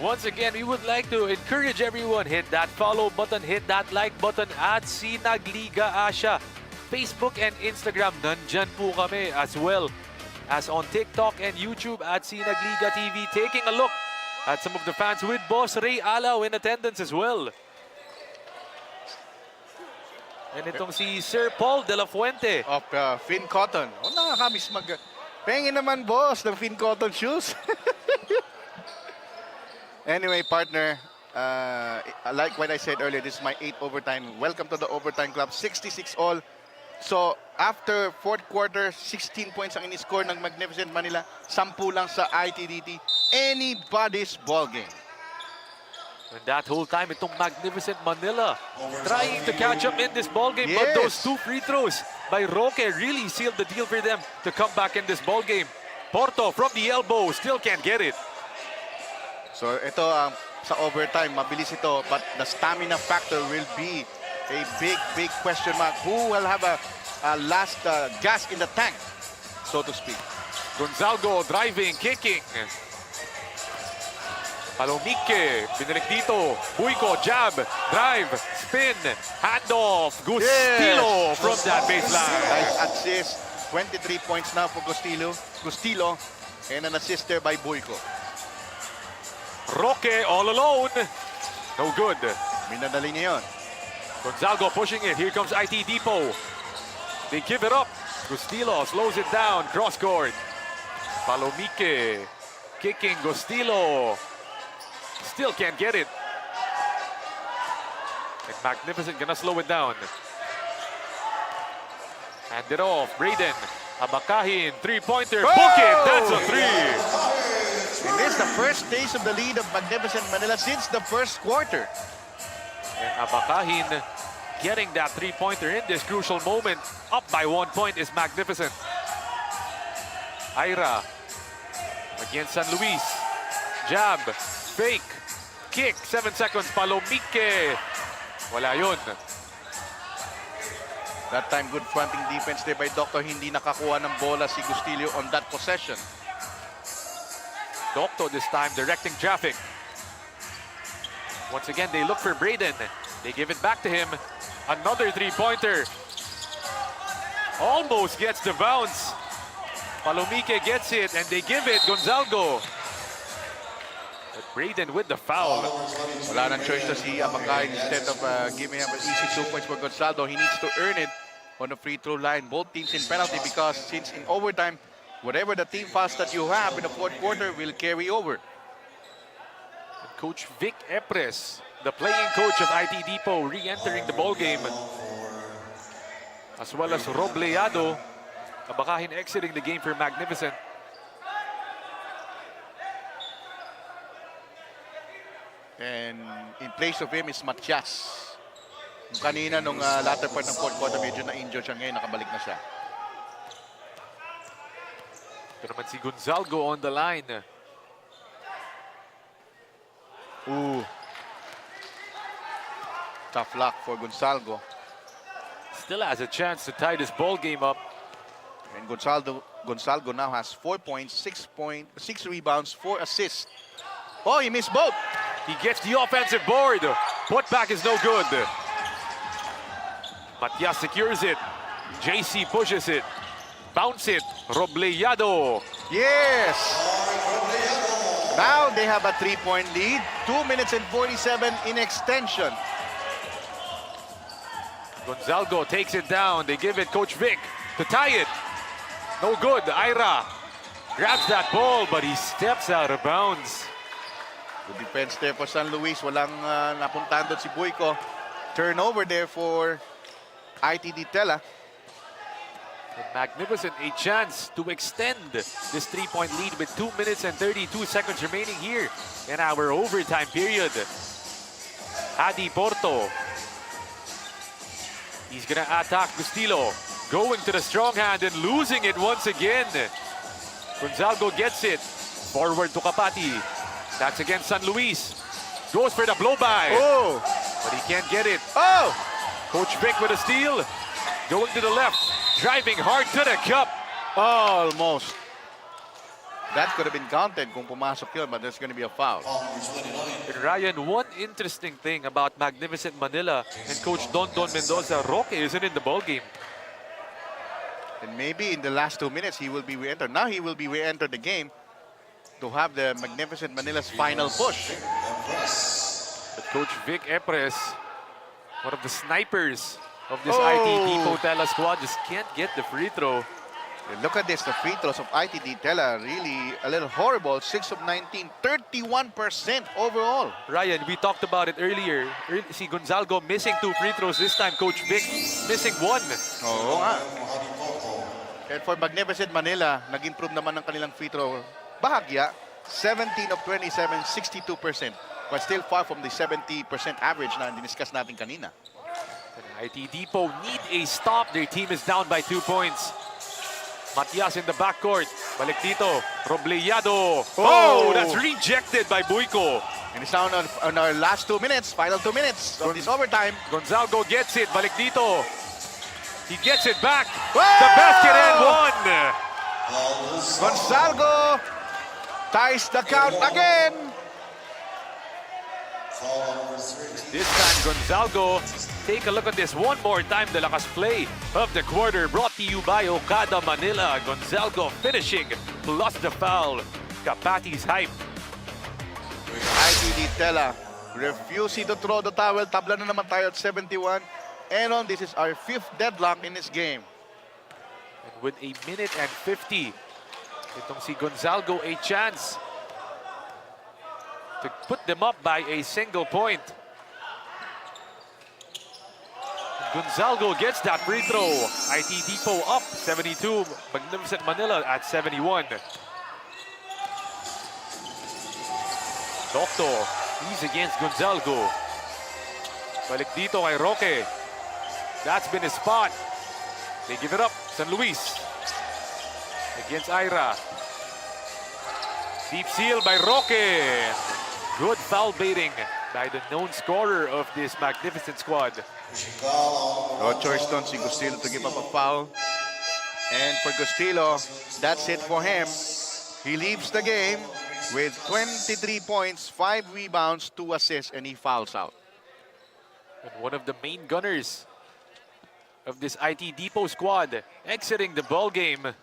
once again, we would like to encourage everyone, hit that follow button, hit that like button at SINAG Liga Asya. Facebook and Instagram, nandyan po kami as well as on TikTok and YouTube at SINAG Liga TV. Taking a look at some of the fans with Boss Ray Alaw in attendance as well. And itong si Sir Paul De La Fuente of Finn Cotton. Oh, nakakamiss Pengin naman, boss, ng Finn Cotton shoes. Anyway, partner, like what I said earlier, this is my 8th overtime. Welcome to the overtime club, 66 all. So, after fourth quarter, 16 points ang in-score ng Magnificent Manila, 10 lang sa ITDT. Anybody's ball game. And that whole time, itong Magnificent Manila trying to catch up in this ball game. But those 2 free throws by Roque really sealed the deal for them to come back in this ball game. Porto from the elbow, still can't get it. So, ito sa overtime, mabilis ito. But the stamina factor will be a big question mark. Who will have a last gas in the tank, so to speak? Gonzalgo driving, kicking. Palomike, binalik dito. Buico, jab, drive, spin, handoff. Gustilo from that baseline. Nice assist. 23 points now for Gustilo. And an assist there by Buico. Roque all alone. No good. Minadali niya yun. Gonzalgo pushing it. Here comes IT Depot. They give it up. Gustilo slows it down. Cross court. Palomike kicking. Gustilo still can't get it. And Magnificent gonna slow it down. Hand it off. Braden. Abakahin. Three-pointer. Book it. That's a 3. And this is the first taste of the lead of Magnificent Manila since the first quarter. And Abakahin getting that three-pointer in this crucial moment. Up by 1 point is Magnificent. Ira against San Luis. Jab, fake, kick, 7 seconds. Palomike. Wala yun. That time, good fronting defense there by Doctor. Hindi nakakuha ng bola si Gustilio on that possession. Doctor this time directing traffic. Once again, they look for Braden. They give it back to him. Another three-pointer. Almost gets the bounce. Palomike gets it, and they give it Gonzalgo. But Braden with the foul. Wala nang choice na si Abakain. Instead of giving him an easy 2 points for Gonzalgo, he needs to earn it on the free throw line. Both teams in penalty because since in overtime, whatever the team fouls that you have in the fourth quarter will carry over. Coach Vic Epres, the playing coach of IT Depot, re-entering the ball game. As well as Robleado, Abakahin exiting the game for Magnificent. And in place of him is Matias. Yung kanina nung latter part ng fourth quarter, medyo na-injure siya. Ngayon, nakabalik na siya. Ito naman si Gonzalgo on the line. Ooh. Tough luck for Gonzalgo. Still has a chance to tie this ball game up. And Gonzalgo now has 4 points, 6 rebounds, 4 assists. Oh, he missed both. He gets the offensive board. Putback is no good. Matias secures it. JC pushes it. Bounce it. Robleado. Yes! Now they have a 3-point lead. 2 minutes and 47 in extension. Gonzalgo takes it down. They give it Coach Vic to tie it. No good. Ira grabs that ball, but he steps out of bounds. Good defense there for San Luis. Walang napuntahan doon si Buico. Turnover there for ITD TELA. Magnificent, a chance to extend this 3-point lead with 2 minutes and 32 seconds remaining here in our overtime period. Hadi Porto. He's gonna attack Gustilo. Going to the strong hand and losing it once again. Gonzalgo gets it. Forward to Kapati. That's against San Luis. Goes for the blow-by. Oh! But he can't get it. Oh! Coach Vic with a steal. Going to the left. Driving hard to the cup. Almost. That could have been counted kung pumasok yun, but there's going to be a foul. And Ryan, one interesting thing about Magnificent Manila and Coach Don Mendoza, Roque isn't in the ballgame. And maybe in the last 2 minutes, he will be re-entered. Now he will be re-entered the game to have the Magnificent Manila's final push. But Coach Vic Epres, one of the snipers of this IT Depot TELA squad, just can't get the free throw. And look at this, the free throws of ITD TELA, really a little horrible. 6 of 19, 31% overall. Ryan, we talked about it earlier. Si Gonzalgo missing 2 free throws this time. Coach Vic missing 1. Oo nga. And for Magnificent Manila, nag-improve naman ng kanilang free throw. Bahagya, 17 of 27, 62%. But still far from the 70% average na diniscuss natin kanina. IT Depot need a stop. Their team is down by 2 points. Matias in the backcourt. Balik dito. Robleyado. Oh, that's rejected by Buico. And it's now on our last 2 minutes, final 2 minutes of this overtime. Gonzalgo gets it. Balik dito. He gets it back. The basket and 1. Gonzalgo ties the count again. This time, Gonzalgo. Take a look at this one more time. The lakas play of the quarter brought to you by Okada Manila. Gonzalgo finishing plus the foul. Kapati's hype. ITD TELA refusing to throw the towel. Tabla na naman tayo at 71. And on, this is our 5th deadlock in this game. And with a minute and 50, itong si Gonzalgo a chance to put them up by a single point. Gonzalgo gets that free throw. IT Depot up 72. Magnificent Manila at 71. Doctor, he's against Gonzalgo. Balik dito kay Roque. That's been his spot. They give it up. San Luis against Ira. Deep seal by Roque. Good foul baiting by the known scorer of this magnificent squad. No choice doon si Gustilo to give up a foul. And for Gustilo, that's it for him. He leaves the game with 23 points, 5 rebounds, 2 assists, and he fouls out. And one of the main gunners of this IT Depot squad exiting the ball game.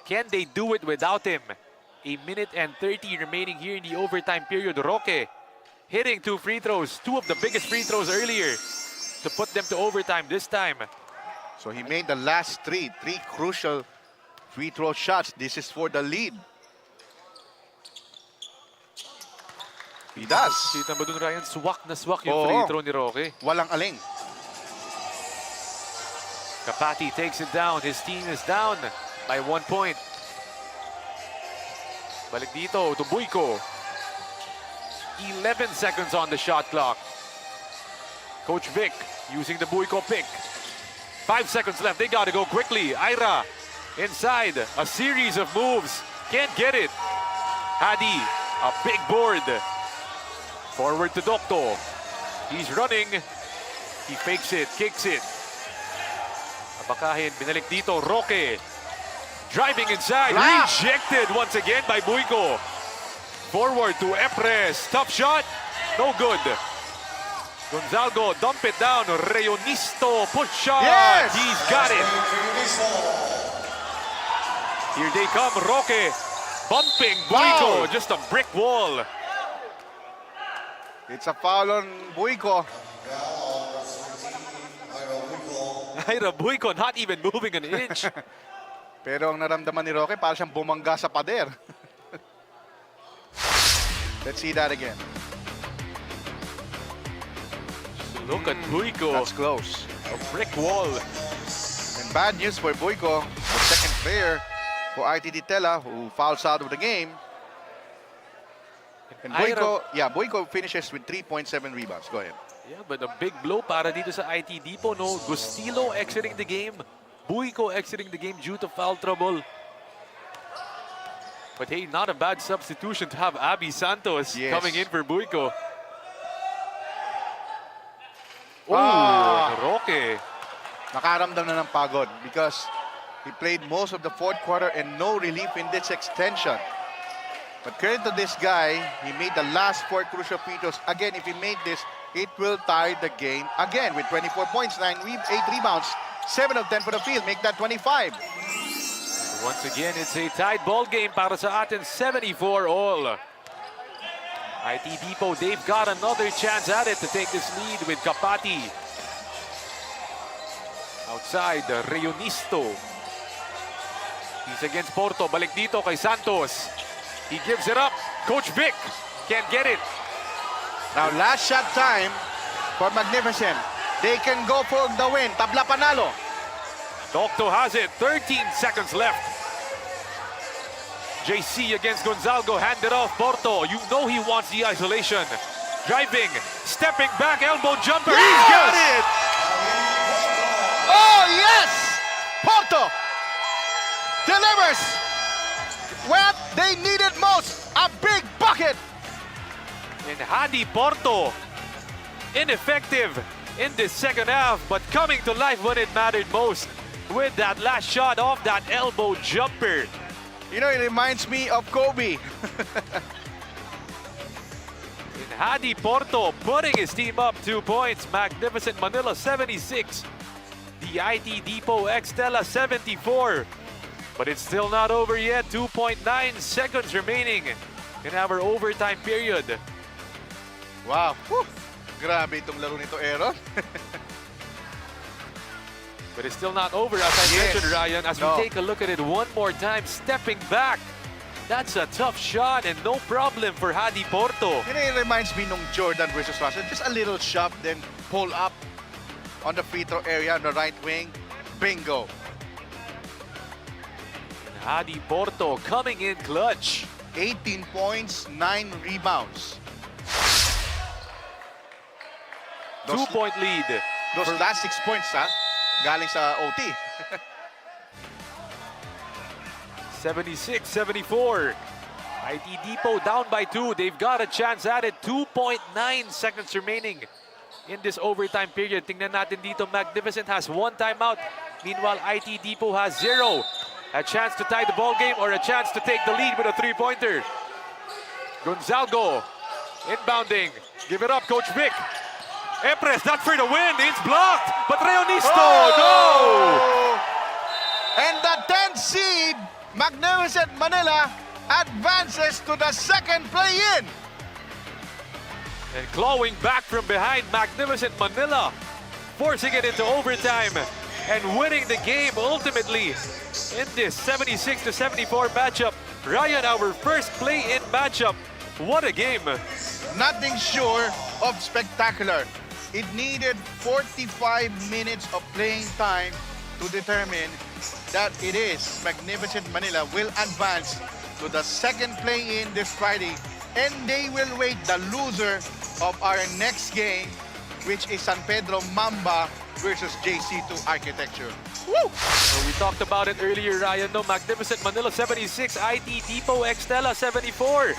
Can they do it without him? A minute and 30 remaining here in the overtime period. Roque hitting 2 free throws, 2 of the biggest free throws earlier to put them to overtime this time. So he made the last 3 crucial free throw shots. This is for the lead. He does. Kita mo dun, Ryan, swak na swak yung free throw ni Roque. Walang aling. Kapati takes it down. His team is down by 1 point. Balik dito to Buico. 11 seconds on the shot clock. Coach Vic using the Buico pick. 5 seconds left. They got to go quickly. Ira inside. A series of moves. Can't get it. Hadi, a big board. Forward to Docto. He's running. He fakes it, kicks it. Abakahin, binalik dito. Roque. Driving inside. Rejected once again by Buico. Forward to Epres. Tough shot. No good. Gonzalgo, dump it down. Reonisto, push shot. Yes! He's got it. Here they come. Roque bumping Buico. Just a brick wall. It's a foul on Buico. Ira Buico not even moving an inch. Pero ang naramdaman ni Roque, parang siyang bumangga sa pader. Let's see that again. Look at Buico. That's close. A brick wall. And bad news for Buico, the second player for ITD TELA who fouls out of the game. And Buico finishes with 3.7 rebounds. Go ahead. Yeah, but a big blow para dito sa IT Depot, no? Gustilo exiting the game. Buico exiting the game due to foul trouble. But hey, not a bad substitution to have Abby Santos coming in for Buico. Oh, Roque. Nakaramdam na ng pagod because He played most of the fourth quarter and no relief in this extension. But credit to this guy, he made the last 4 crucial free throws. Again, if he made this, it will tie the game again with 24 points, 8 rebounds, 7 of 10 for the field. Make that 25. Once again, it's a tied ball game para sa atin, 74 all. IT Depot, they've got another chance at it to take this lead with Kapati. Outside, Reunisto. He's against Porto. Balik dito kay Santos. He gives it up. Coach Vic can't get it. Now, last shot time for Magnificent. They can go for the win. Tabla panalo. Docto has it. 13 seconds left. JC against Gonzalgo. Handed off Porto. You know he wants the isolation. Driving. Stepping back. Elbow jumper. Yes! He's got it. Oh, yes! Porto delivers what they needed most. A big bucket. And Hadi Porto, ineffective in this second half, but coming to life when it mattered most with that last shot off that elbow jumper. You know, it reminds me of Kobe. And Hadi Porto putting his team up 2 points. Magnificent Manila 76. The IT Depot X TELA 74. But it's still not over yet. 2.9 seconds remaining in our overtime period. Wow. Whew. Grabe itong laro nito, Aaron. But it's still not over, as I mentioned, Ryan. As we take a look at it one more time, stepping back. That's a tough shot and no problem for Hadi Porto. You know, it reminds me nung Jordan versus Russell. Just a little shove, then pull up on the free throw area on the right wing. Bingo. Hadi Porto coming in clutch. 18 points, 9 rebounds. 2-point lead. Those last 6 points, ha? Galing sa OT. 76-74. IT Depot down by 2. They've got a chance at it. 2.9 seconds remaining in this overtime period. Tingnan natin dito. Magnificent has 1 timeout. Meanwhile, IT Depot has 0. A chance to tie the ball game or a chance to take the lead with a 3-pointer. Gonzalgo inbounding. Give it up, Coach Vic. Empress, not for the win. It's blocked. But Reunisto, no! And the 10th seed, Magnificent Manila, advances to the second play-in. And clawing back from behind, Magnificent Manila, forcing it into overtime and winning the game ultimately in this 76-74 matchup. Ryan, our first play-in matchup. What a game. Nothing short of spectacular. It needed 45 minutes of playing time to determine that it is Magnificent Manila will advance to the second play-in this Friday, and they will wait the loser of our next game, which is San Pedro Mamba versus JC2 Architecture. Woo! So we talked about it earlier, Ryan. No, Magnificent Manila 76, IT Depot X TELA 74.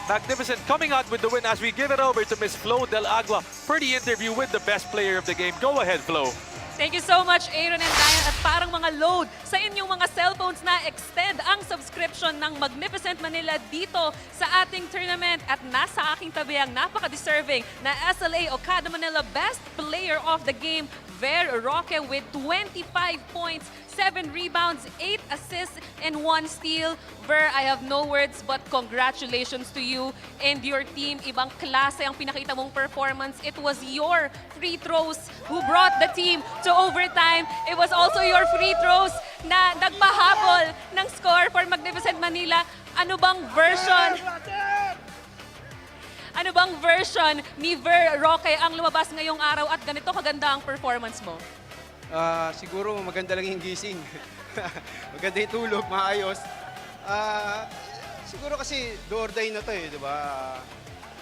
Magnificent coming out with the win as we give it over to Miss Flo Del Agua for the interview with the best player of the game. Go ahead, Flo. Thank you so much, Aaron and Ryan. At parang mga load sa inyong mga cellphones na extend ang subscription ng Magnificent Manila dito sa ating tournament. At nasa aking tabi ang napaka-deserving na SLA Okada Manila Best Player of the Game, Ver Roque, with 25 points, 7 rebounds, 8 assists, and 1 steal. Ver, I have no words but congratulations to you and your team. Ibang klase ang pinakita mong performance. It was your free throws who brought the team to overtime. It was also your free throws na nagpahabol ng score for Magnificent Manila. Ano bang version ni Ver Roque ang lumabas ngayong araw at ganito kaganda ang performance mo? Siguro maganda lang yung gising. Maganda yung tulog, maayos. Siguro kasi do or die na to di ba?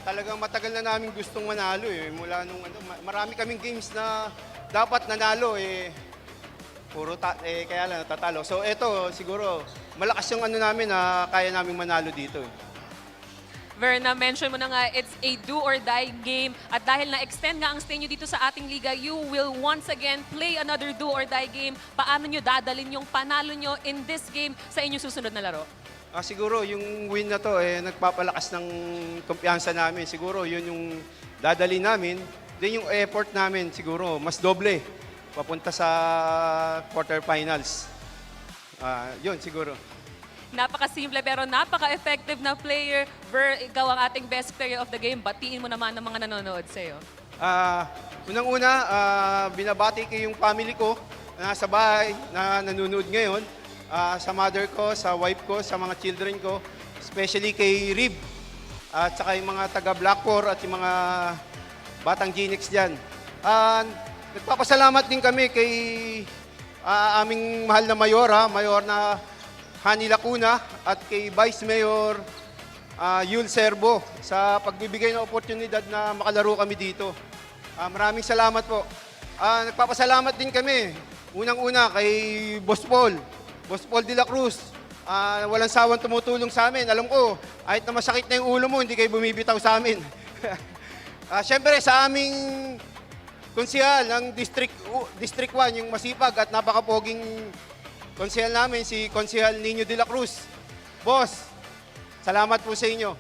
Talagang matagal na namin gustong manalo mula nung marami kaming games na dapat nanalo kaya lang natatalo. So eto siguro malakas yung namin na kaya naming manalo dito. Verna, mention mo na nga, it's a do-or-die game. At dahil na-extend nga ang stay nyo dito sa ating liga, you will once again play another do-or-die game. Paano nyo dadalin yung panalo nyo in this game sa inyong susunod na laro? Siguro yung win na to nagpapalakas ng kumpiyansa namin. Siguro yun yung dadali namin. Then yung effort namin siguro mas doble papunta sa quarterfinals. Yun siguro. Napaka-simple pero napaka-effective na player. Ver, ikaw ang ating best player of the game. Batiin mo naman ang mga nanonood sa'yo. Unang-una, binabati ko yung family ko na nasa bahay na nanonood ngayon. Sa mother ko, sa wife ko, sa mga children ko. Especially kay Rib. At saka yung mga taga-Blackport at yung mga batang Genix dyan. Nagpapasalamat din kami kay aming mahal na Mayor na MANILA at kay Vice Mayor Yul Serbo sa pagbibigay ng oportunidad na makalaro kami dito. Maraming salamat po. Nagpapasalamat din kami, unang-una kay Boss Paul de la Cruz. Walang sawang tumutulong sa amin. Alam ko, kahit na masakit na yung ulo mo, hindi kayo bumibitaw sa amin. Siyempre, sa aming konsehal ng District 1, yung masipag at napakapoging konsehal namin, si Konsehal Nino de la Cruz. Boss, salamat po sa inyo.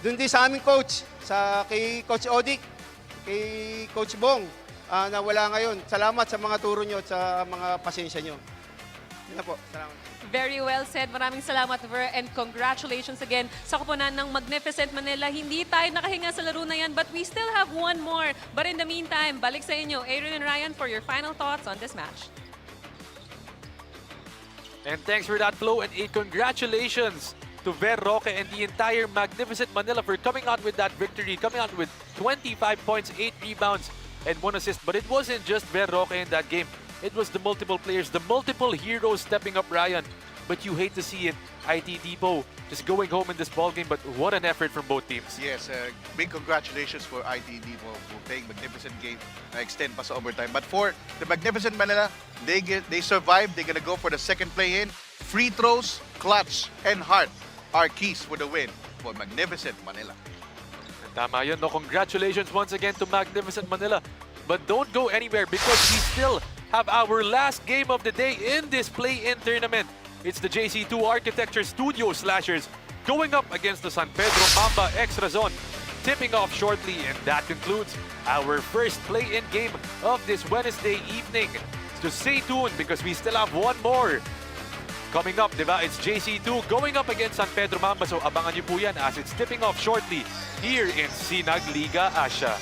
Doon din sa aming coach, kay Coach Odik, kay Coach Bong, na wala ngayon. Salamat sa mga turo nyo at sa mga pasensya nyo. Yun na po, salamat. Very well said. Maraming salamat, Ver, and congratulations again sa koponan ng Magnificent Manila. Hindi tayo nakahinga sa laro na yan, but we still have one more. But in the meantime, balik sa inyo, Aaron and Ryan, for your final thoughts on this match. And thanks for that, Flo, and a congratulations to Ver Roque and the entire Magnificent Manila for coming out with that victory, coming out with 25 points, 8 rebounds, and 1 assist. But it wasn't just Ver Roque in that game. It was the multiple players, the multiple heroes stepping up, Ryan. But you hate to see it. IT Depot just going home in this ball game, but what an effort from both teams. Yes, big congratulations for IT Depot for playing magnificent game na extend pa sa overtime. But for the Magnificent Manila, they survived. They're gonna go for the second play-in. Free throws, clutch, and heart are keys for the win for Magnificent Manila. Tama yun, no? Congratulations once again to Magnificent Manila. But don't go anywhere because we still have our last game of the day in this play-in tournament. It's the JC2 Architecture Studio Slashers going up against the San Pedro Mamba Extra Zone, tipping off shortly, and that concludes our first play-in game of this Wednesday evening. So stay tuned because we still have one more coming up, diba? It's JC2 going up against San Pedro Mamba, so abangan niyo po yan as it's tipping off shortly here in SINAG Liga Asya.